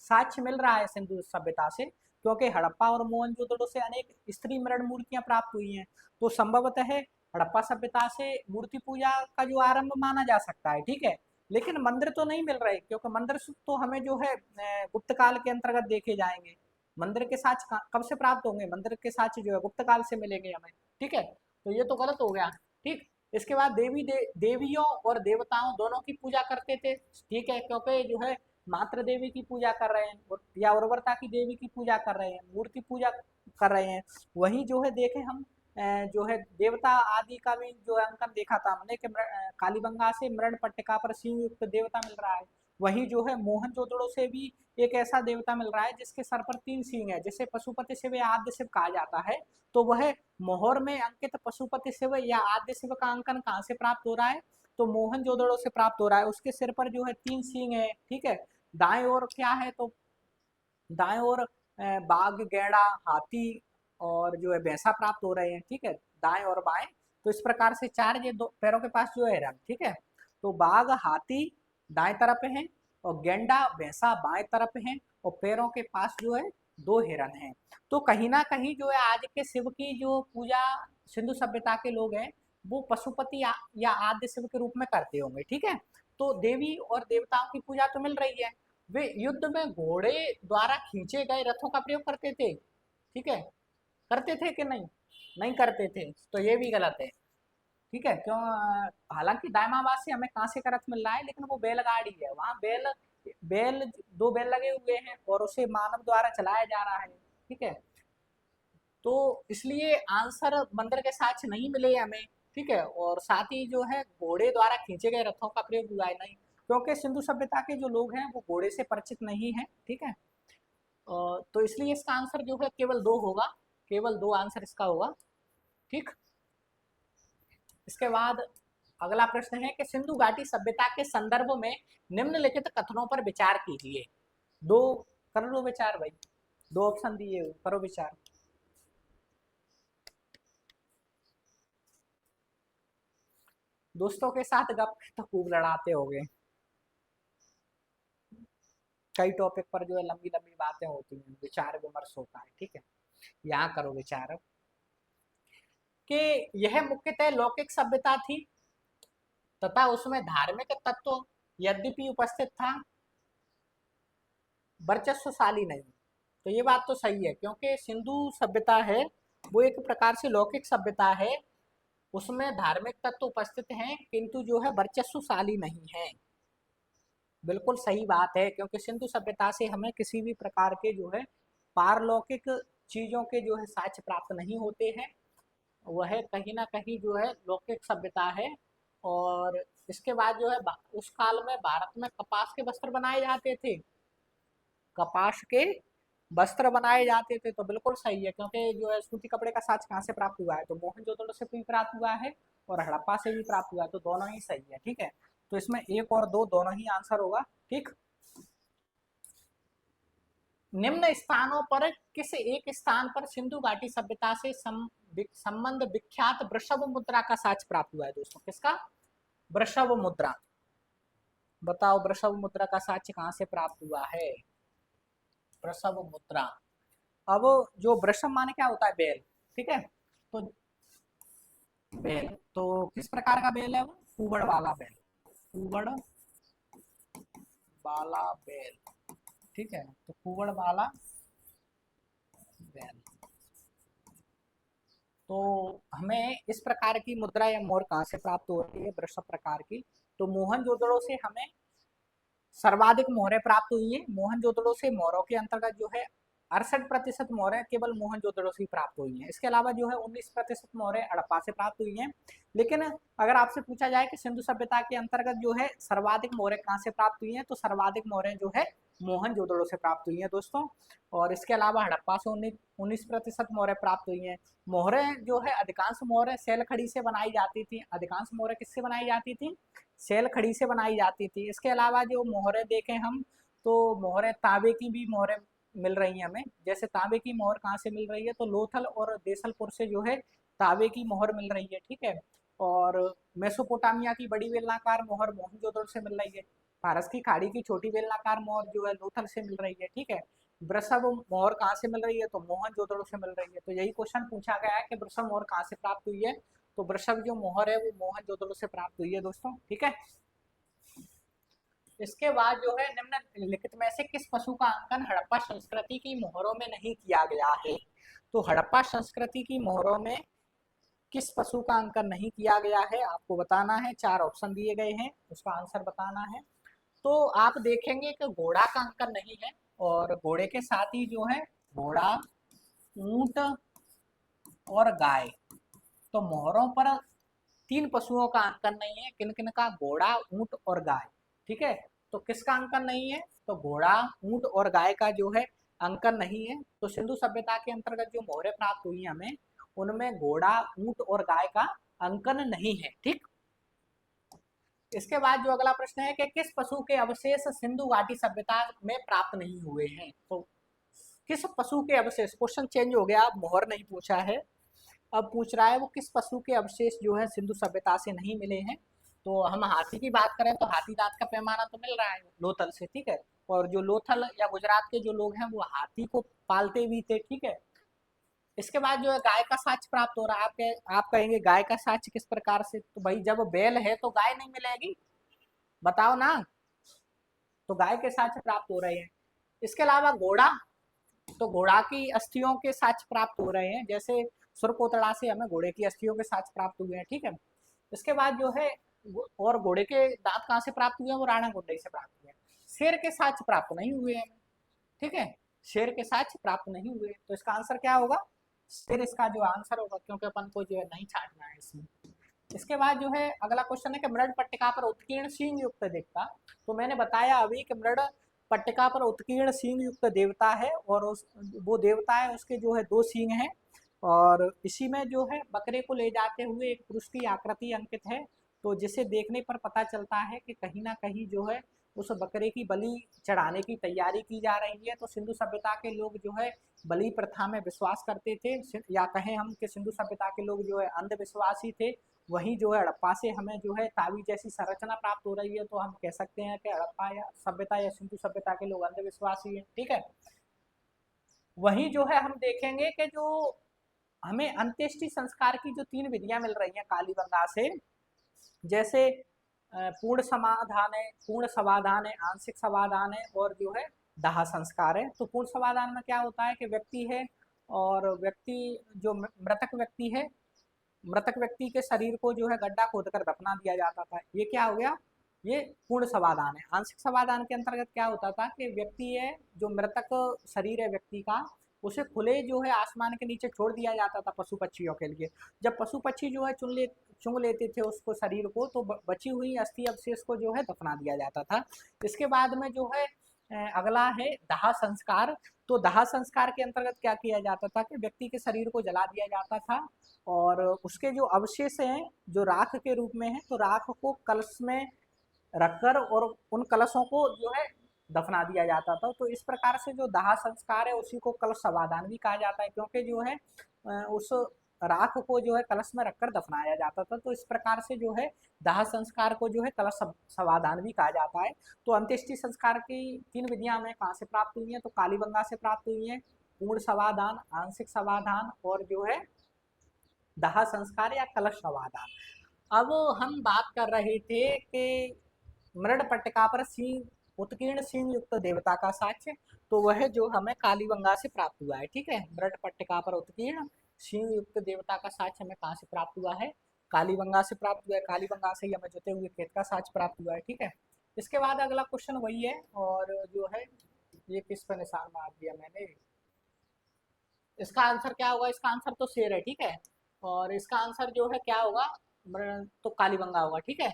साक्ष्य मिल रहा है सिंधु सभ्यता से, क्योंकि हड़प्पा और मोहनजोदड़ो से अनेक स्त्री मृण मूर्तियां प्राप्त हुई हैं। तो संभवतः है हड़प्पा सभ्यता से मूर्ति पूजा का जो आरंभ माना जा सकता है, ठीक है। लेकिन मंदिर तो नहीं मिल रहे, क्योंकि मंदिर तो हमें जो है गुप्त काल के अंतर्गत देखे जाएंगे। मंदिर के साक्ष्य कब से प्राप्त होंगे? मंदिर के साक्ष्य जो है गुप्त काल से मिलेंगे हमें, ठीक है। तो ये तो गलत हो गया, ठीक। इसके बाद देवियों और देवताओं दोनों की पूजा करते थे, ठीक है, क्योंकि जो है मात्र देवी की पूजा कर रहे हैं या उर्वरता की देवी की पूजा कर रहे हैं, मूर्ति पूजा कर रहे हैं। वहीं जो है देखे हम जो है देवता आदि का भी जो है अंकन देखा था हमने कि कालीबंगा से मृण पट्टिका पर सिंह युक्त देवता मिल रहा है। वहीं जो है मोहनजोदड़ो से भी एक ऐसा देवता मिल रहा है जिसके सर पर 3 सिंह है, जिसे पशुपति शिव या आद्य शिव कहा जाता है। तो वह मोहर में अंकित पशुपति शिव या आद्य शिव का अंकन कहाँ से प्राप्त हो रहा है? तो मोहनजोदड़ो से प्राप्त हो रहा है। उसके सिर पर जो है 3 सिंह है, ठीक है। दाएं ओर क्या है? तो दाएं ओर बाघ, गैंडा, हाथी और जो है भैंसा प्राप्त हो रहे हैं, ठीक है, दाएं और बाएं। तो इस प्रकार से 4 ये दो पैरों के पास जो है हिरन, ठीक है। तो बाघ, हाथी दाएं तरफ है, और गेंडा, भैंसा बाएं तरफ है, और पैरों के पास जो है 2 हिरन हैं। तो कहीं ना कहीं जो है आज के शिव की जो पूजा सिंधु सभ्यता के लोग हैं वो पशुपति या आद्य शिव के रूप में करते होंगे, ठीक है। तो देवी और देवताओं की पूजा तो मिल रही है। वे युद्ध में घोड़े द्वारा खींचे गए रथों का प्रयोग करते थे, ठीक है, करते थे कि नहीं? नहीं करते थे, तो ये भी गलत है, ठीक है। क्यों? हालांकि दायमाबाद से हमें कांसे का रथ मिल रहा है, लेकिन वो बैलगाड़ी है, वहां बैल बैल 2 बैल लगे हुए हैं और उसे मानव द्वारा चलाया जा रहा है, ठीक है। तो इसलिए आंसर मंदिर के साक्ष्य नहीं मिले हमें, ठीक है। और साथ ही जो है घोड़े द्वारा खींचे गए रथों का प्रयोग हुआ है नहीं, क्योंकि सिंधु सभ्यता के जो लोग हैं वो घोड़े से परिचित नहीं है, ठीक है। तो इसलिए इसका आंसर जो है केवल 2 होगा, केवल 2 आंसर इसका होगा, ठीक। इसके बाद अगला प्रश्न है कि सिंधु घाटी सभ्यता के संदर्भ में निम्नलिखित कथनों पर विचार कीजिए। दो कर लो विचार भाई, 2 ऑप्शन दिए, करो विचार। दोस्तों के साथ गप तो खूब लड़ाते होगे, कई टॉपिक पर जो है लंबी लंबी बातें होती हैं, विचार विमर्श होता है, ठीक है। यहाँ करो विचार कि यह मुख्यतः लौकिक सभ्यता थी तथा उसमें धार्मिक तत्व यद्यपि उपस्थित था, वर्चस्वशाली नहीं। तो ये बात तो सही है, क्योंकि सिंधु सभ्यता है वो एक प्रकार से लौकिक सभ्यता है, उसमें धार्मिक तत्व उपस्थित हैं किंतु जो है वर्चस्वशाली नहीं है, बिल्कुल सही बात है, क्योंकि सिंधु सभ्यता से हमें किसी भी प्रकार के जो है पारलौकिक चीजों के जो है साक्ष्य प्राप्त नहीं होते हैं। वह कहीं ना कहीं जो है लौकिक सभ्यता है। और इसके बाद जो है उस काल में भारत में कपास के वस्त्र बनाए जाते थे, कपास के वस्त्र बनाए जाते थे। तो बिल्कुल सही है, क्योंकि जो है सूती कपड़े का साक्ष्य कहाँ से प्राप्त हुआ है, तो मोहनजोदड़ो से भी प्राप्त हुआ है और हड़प्पा से भी प्राप्त हुआ है, तो दोनों ही सही है। ठीक है, तो इसमें एक और दो दोनों ही आंसर होगा। ठीक, निम्न स्थानों पर किस एक स्थान पर सिंधु घाटी सभ्यता से संबंध विख्यात वृषभ मुद्रा का साक्ष्य प्राप्त हुआ है दोस्तों? किसका? वृषभ मुद्रा। बताओ वृषभ मुद्रा का साक्ष्य कहाँ से प्राप्त हुआ है? वृषभ मुद्रा। अब जो वृषभ माने क्या होता है? बैल। ठीक है, तो बैल तो किस प्रकार का बैल है? वो कुबड़ वाला बैल, कुबड़ वाला बैल। ठीक है, तो कुबड़ वाला बैल। तो हमें इस प्रकार की मुद्रा या मोहर कहाँ से प्राप्त होती है? वृषभ प्रकार की। तो मोहनजोदड़ो से हमें सर्वाधिक मोहरें प्राप्त हुई है। मोहनजोदड़ो से मोहरों के अंतर्गत जो है 68% मोहरें केवल मोहनजोदड़ो से ही प्राप्त हुई हैं। इसके अलावा जो है 19% मोहरें हड़प्पा से प्राप्त हुई हैं। लेकिन अगर आपसे पूछा जाए कि सिंधु सभ्यता के अंतर्गत जो है सर्वाधिक मोहरें कहाँ से प्राप्त हुई हैं, तो सर्वाधिक मोहरें जो है मोहनजोदड़ो से प्राप्त हुई हैं दोस्तों। और इसके अलावा हड़प्पा से 19% मोहरें प्राप्त हुई हैं। मोहरें जो है अधिकांश मोहरें सेल खड़ी से बनाई जाती थी। अधिकांश मोहरें किससे बनाई जाती थी? सेल खड़ी से बनाई जाती थी। इसके अलावा जो मोहरें देखें हम, तो मोहरें तांबे की भी मोहरें मिल रही हैं हमें। जैसे तांबे की मोहर कहाँ से मिल रही है? तो लोथल और देसलपुर से जो है तांबे की मोहर मिल रही है। ठीक है, और मेसोपोटामिया की बड़ी बेलनाकार मोहर मोहनजोदड़ो से मिल रही है। फारस की खाड़ी की छोटी बेलनाकार मोहर जो है लोथल से मिल रही है। ठीक है, वृषभ मोहर कहाँ से मिल रही है? तो मोहनजोदड़ो से मिल रही है। तो यही क्वेश्चन पूछा गया है कि वृषभ मोहर कहाँ से प्राप्त हुई है? तो वृषभ जो मोहर है वो मोहनजोदड़ो से प्राप्त हुई है दोस्तों। ठीक है, इसके बाद जो है निम्नलिखित में से किस पशु का अंकन हड़प्पा संस्कृति की मोहरों में नहीं किया गया है? तो हड़प्पा संस्कृति की मोहरों में किस पशु का अंकन नहीं किया गया है आपको बताना है। 4 ऑप्शन दिए गए हैं, उसका आंसर बताना है। तो आप देखेंगे कि घोड़ा का अंकन नहीं है, और घोड़े के साथ ही जो है घोड़ा, ऊंट और गाय। तो मोहरों पर 3 पशुओं का अंकन नहीं है। किन किन का? घोड़ा, ऊंट और गाय। ठीक है, तो किसका अंकन नहीं है? तो घोड़ा, ऊंट और गाय का जो है अंकन नहीं है। तो सिंधु सभ्यता के अंतर्गत जो मोहरें प्राप्त हुई हमें, उनमें घोड़ा, ऊंट और गाय का अंकन नहीं है। ठीक, इसके बाद जो अगला प्रश्न है कि किस पशु के अवशेष सिंधु घाटी सभ्यता में प्राप्त नहीं हुए हैं? तो किस पशु के अवशेष, क्वेश्चन चेंज हो गया, अब मोहर नहीं पूछा है, अब पूछ रहा है वो किस पशु के अवशेष जो है सिंधु सभ्यता से नहीं मिले हैं। तो हम हाथी की बात करें तो हाथी दांत का पैमाना तो मिल रहा है लोथल से। ठीक है, और जो लोथल या गुजरात के जो लोग हैं वो हाथी को पालते भी थे। ठीक है, इसके बाद जो है गाय का साक्ष्य प्राप्त हो रहा है। आप कहेंगे गाय का साक्ष्य किस प्रकार से? तो भाई जब बैल है तो गाय नहीं मिलेगी, बताओ ना। तो गाय के साक्ष्य प्राप्त हो रहे हैं। इसके अलावा घोड़ा, तो घोड़ा की अस्थियों के साक्ष्य प्राप्त हो रहे हैं। जैसे सुरकोतड़ा से हमें घोड़े की अस्थियों के साक्ष्य प्राप्त हुए हैं। ठीक है, इसके बाद जो है और घोड़े के दांत कहाँ से प्राप्त हुए हैं? वो राणा गुंडई से प्राप्त हुए हैं। शेर के साक्ष्य प्राप्त नहीं हुए हैं। ठीक है, शेर के साक्ष्य प्राप्त नहीं हुए, तो इसका आंसर क्या होगा? शेर इसका जो आंसर होगा, क्योंकि अपन को जो है नहीं छाटना है इसमें। इसके बाद जो है अगला क्वेश्चन है कि मृड पट्टिका पर उत्कीर्ण सींग युक्त देवता। तो मैंने बताया अभी कि मृड पट्टिका पर उत्कीर्ण सींग युक्त देवता है, और उस वो देवता है उसके जो है 2 सींग हैं। और इसी में जो है बकरे को ले जाते हुए एक पुरुष की आकृति अंकित है। तो जिसे देखने पर पता चलता है कि कहीं ना कहीं जो है उस बकरे की बलि चढ़ाने की तैयारी की जा रही है। तो सिंधु सभ्यता के लोग जो है बलि प्रथा में विश्वास करते थे, या कहें हम कि सिंधु सभ्यता के लोग जो है अंधविश्वासी थे। वहीं जो है हड़प्पा से हमें जो है तावी जैसी संरचना प्राप्त हो रही है, तो हम कह सकते हैं कि हड़प्पा या सभ्यता या सिंधु सभ्यता के लोग अंधविश्वासी हैं। ठीक है, वहीं जो है हम देखेंगे कि जो हमें अंत्येष्टि संस्कार की जो 3 विधियां मिल रही हैं कालीबंगा से, जैसे पूर्ण समाधान है, पूर्ण समाधान है, आंशिक समाधान है, और जो है दाह संस्कार है। तो पूर्ण समाधान में क्या होता है कि व्यक्ति है, और व्यक्ति जो मृतक व्यक्ति है, मृतक व्यक्ति के शरीर को जो है गड्ढा खोदकर दफना दिया जाता था। ये क्या हो गया? ये पूर्ण समाधान है। आंशिक समाधान के अंतर्गत क्या होता था कि व्यक्ति है, जो मृतक शरीर है व्यक्ति का, उसे खुले जो है आसमान के नीचे छोड़ दिया जाता था पशु पक्षियों के लिए। जब पशु पक्षी जो है चुंग लेते थे उसको, शरीर को, तो बची हुई अस्थि अवशेष को जो है दफना दिया जाता था। इसके बाद में जो है अगला है दाह संस्कार। तो दाह संस्कार के अंतर्गत क्या किया जाता था कि व्यक्ति के शरीर को जला दिया जाता था, और उसके जो अवशेष हैं जो राख के रूप में है, तो राख को कलश में रखकर और उन कलशों को जो है दफना दिया जाता था। तो इस प्रकार से जो दाह संस्कार है उसी को कलश समाधान भी कहा जाता है, क्योंकि जो है उस राख को जो है कलश में रखकर दफनाया जाता था। तो इस प्रकार से जो है दाह संस्कार को जो है कलश समाधान भी कहा जाता है। तो अंत्येष्टि संस्कार की 3 विधियां हमें कहाँ से प्राप्त हुई हैं, तो कालीबंगा से प्राप्त हुई हैं। पूर्ण समाधान, आंशिक समाधान और जो है दाह संस्कार या कलश समाधान। अब हम बात कर रहे थे कि मृड पट्टिका पर सींग उत्कीर्ण सींग युक्त देवता का साक्ष्य, तो वह जो हमें कालीबंगा से प्राप्त हुआ है। ठीक है, मृड पट्टिका पर उत्कीर्ण सींग युक्त देवता का साक्ष्य हमें कहाँ से प्राप्त हुआ है, कालीबंगा से प्राप्त हुआ है। कालीबंगा से ही हमें जुते हुए खेत का साक्ष्य प्राप्त हुआ है। ठीक है, इसके बाद अगला क्वेश्चन वही है, और जो है ये किस पर निशान मार दिया मैंने, इसका आंसर क्या होगा, इसका आंसर तो शेर है। ठीक है, और इसका आंसर जो है क्या होगा, तो कालीबंगा होगा। ठीक है,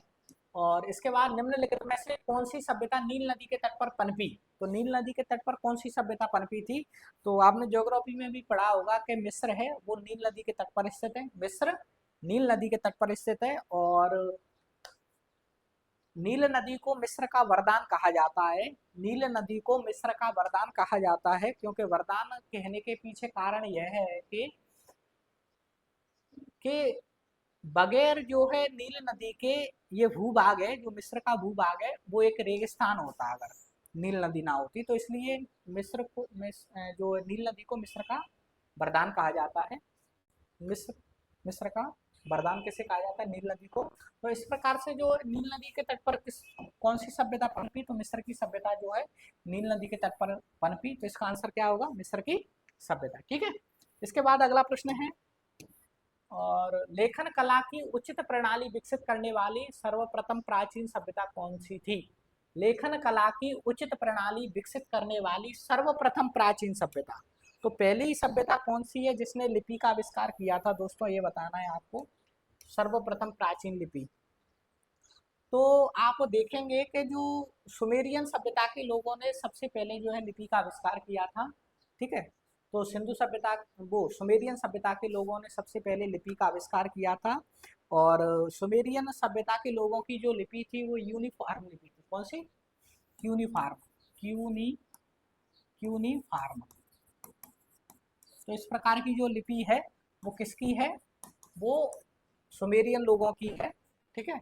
और इसके बाद निम्नलिखित में से कौन सी सभ्यता नील नदी के तट पर पनपी। तो नील नदी के तट पर कौन सी सभ्यता पनपी थी, तो आपने ज्योग्राफी में भी पढ़ा होगा कि मिस्र है वो नील नदी के तट पर स्थित है। मिस्र नील नदी के तट पर स्थित है, और नील नदी को मिस्र का वरदान कहा जाता है। नील नदी को मिस्र का वरदान कहा जाता है, क्योंकि वरदान कहने के पीछे कारण यह है कि बगैर जो है नील नदी के, ये भूभाग है जो मिस्र का भूभाग है वो एक रेगिस्तान होता अगर नील नदी ना होती, तो इसलिए जो नील नदी को मिस्र का वरदान कहा जाता है। मिस्र मिस्र का वरदान किसे कहा जाता है, नील नदी को। तो इस प्रकार से जो नील नदी के तट पर कौन सी सभ्यता पनपी, तो मिस्र की सभ्यता जो है नील नदी के तट पर पनपी। तो इसका आंसर क्या होगा, मिस्र की सभ्यता। ठीक है, इसके बाद अगला प्रश्न है, और लेखन कला की उचित प्रणाली विकसित करने वाली सर्वप्रथम प्राचीन सभ्यता कौन सी थी। लेखन कला की उचित प्रणाली विकसित करने वाली सर्वप्रथम प्राचीन सभ्यता, तो पहली सभ्यता कौन सी है जिसने लिपि का आविष्कार किया था, दोस्तों ये बताना है आपको। सर्वप्रथम प्राचीन लिपि, तो आप देखेंगे कि जो सुमेरियन सभ्यता के लोगों ने सबसे पहले जो है लिपि का आविष्कार किया था। ठीक है, तो सिंधु सभ्यता, वो सुमेरियन सभ्यता के लोगों ने सबसे पहले लिपि का आविष्कार किया था। और सुमेरियन सभ्यता के लोगों की जो लिपि थी वो यूनिफॉर्म लिपि थी। कौन सी, यूनिफॉर्म, यूनिफॉर्म। तो इस प्रकार की जो लिपि है वो किसकी है, वो सुमेरियन लोगों की है। ठीक है,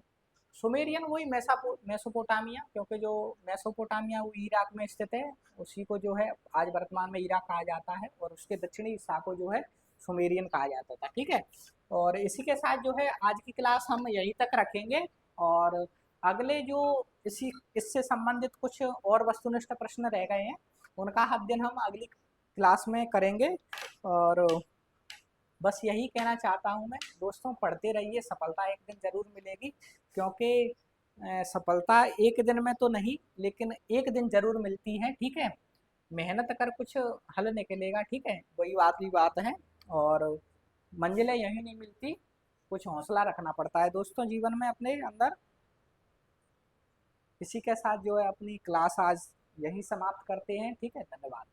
सुमेरियन वही मेसोपोटामिया, क्योंकि जो मेसोपोटामिया वो इराक में स्थित है, उसी को जो है आज वर्तमान में इराक कहा जाता है, और उसके दक्षिणी हिस्सा को जो है सुमेरियन कहा जाता था। ठीक है, और इसी के साथ जो है आज की क्लास हम यहीं तक रखेंगे, और अगले जो इससे संबंधित कुछ और वस्तुनिष्ठ प्रश्न रह गए हैं उनका अध्ययन हम अगली क्लास में करेंगे। और बस यही कहना चाहता हूँ मैं, दोस्तों पढ़ते रहिए, सफलता एक दिन जरूर मिलेगी, क्योंकि सफलता एक दिन में तो नहीं लेकिन एक दिन जरूर मिलती है। ठीक है, मेहनत कर कुछ हल निकलेगा। ठीक है, वही बात है, और मंजिलें यहीं नहीं मिलती, कुछ हौसला रखना पड़ता है दोस्तों जीवन में अपने अंदर। इसी के साथ जो है अपनी क्लास आज यहीं समाप्त करते हैं। ठीक है, धन्यवाद।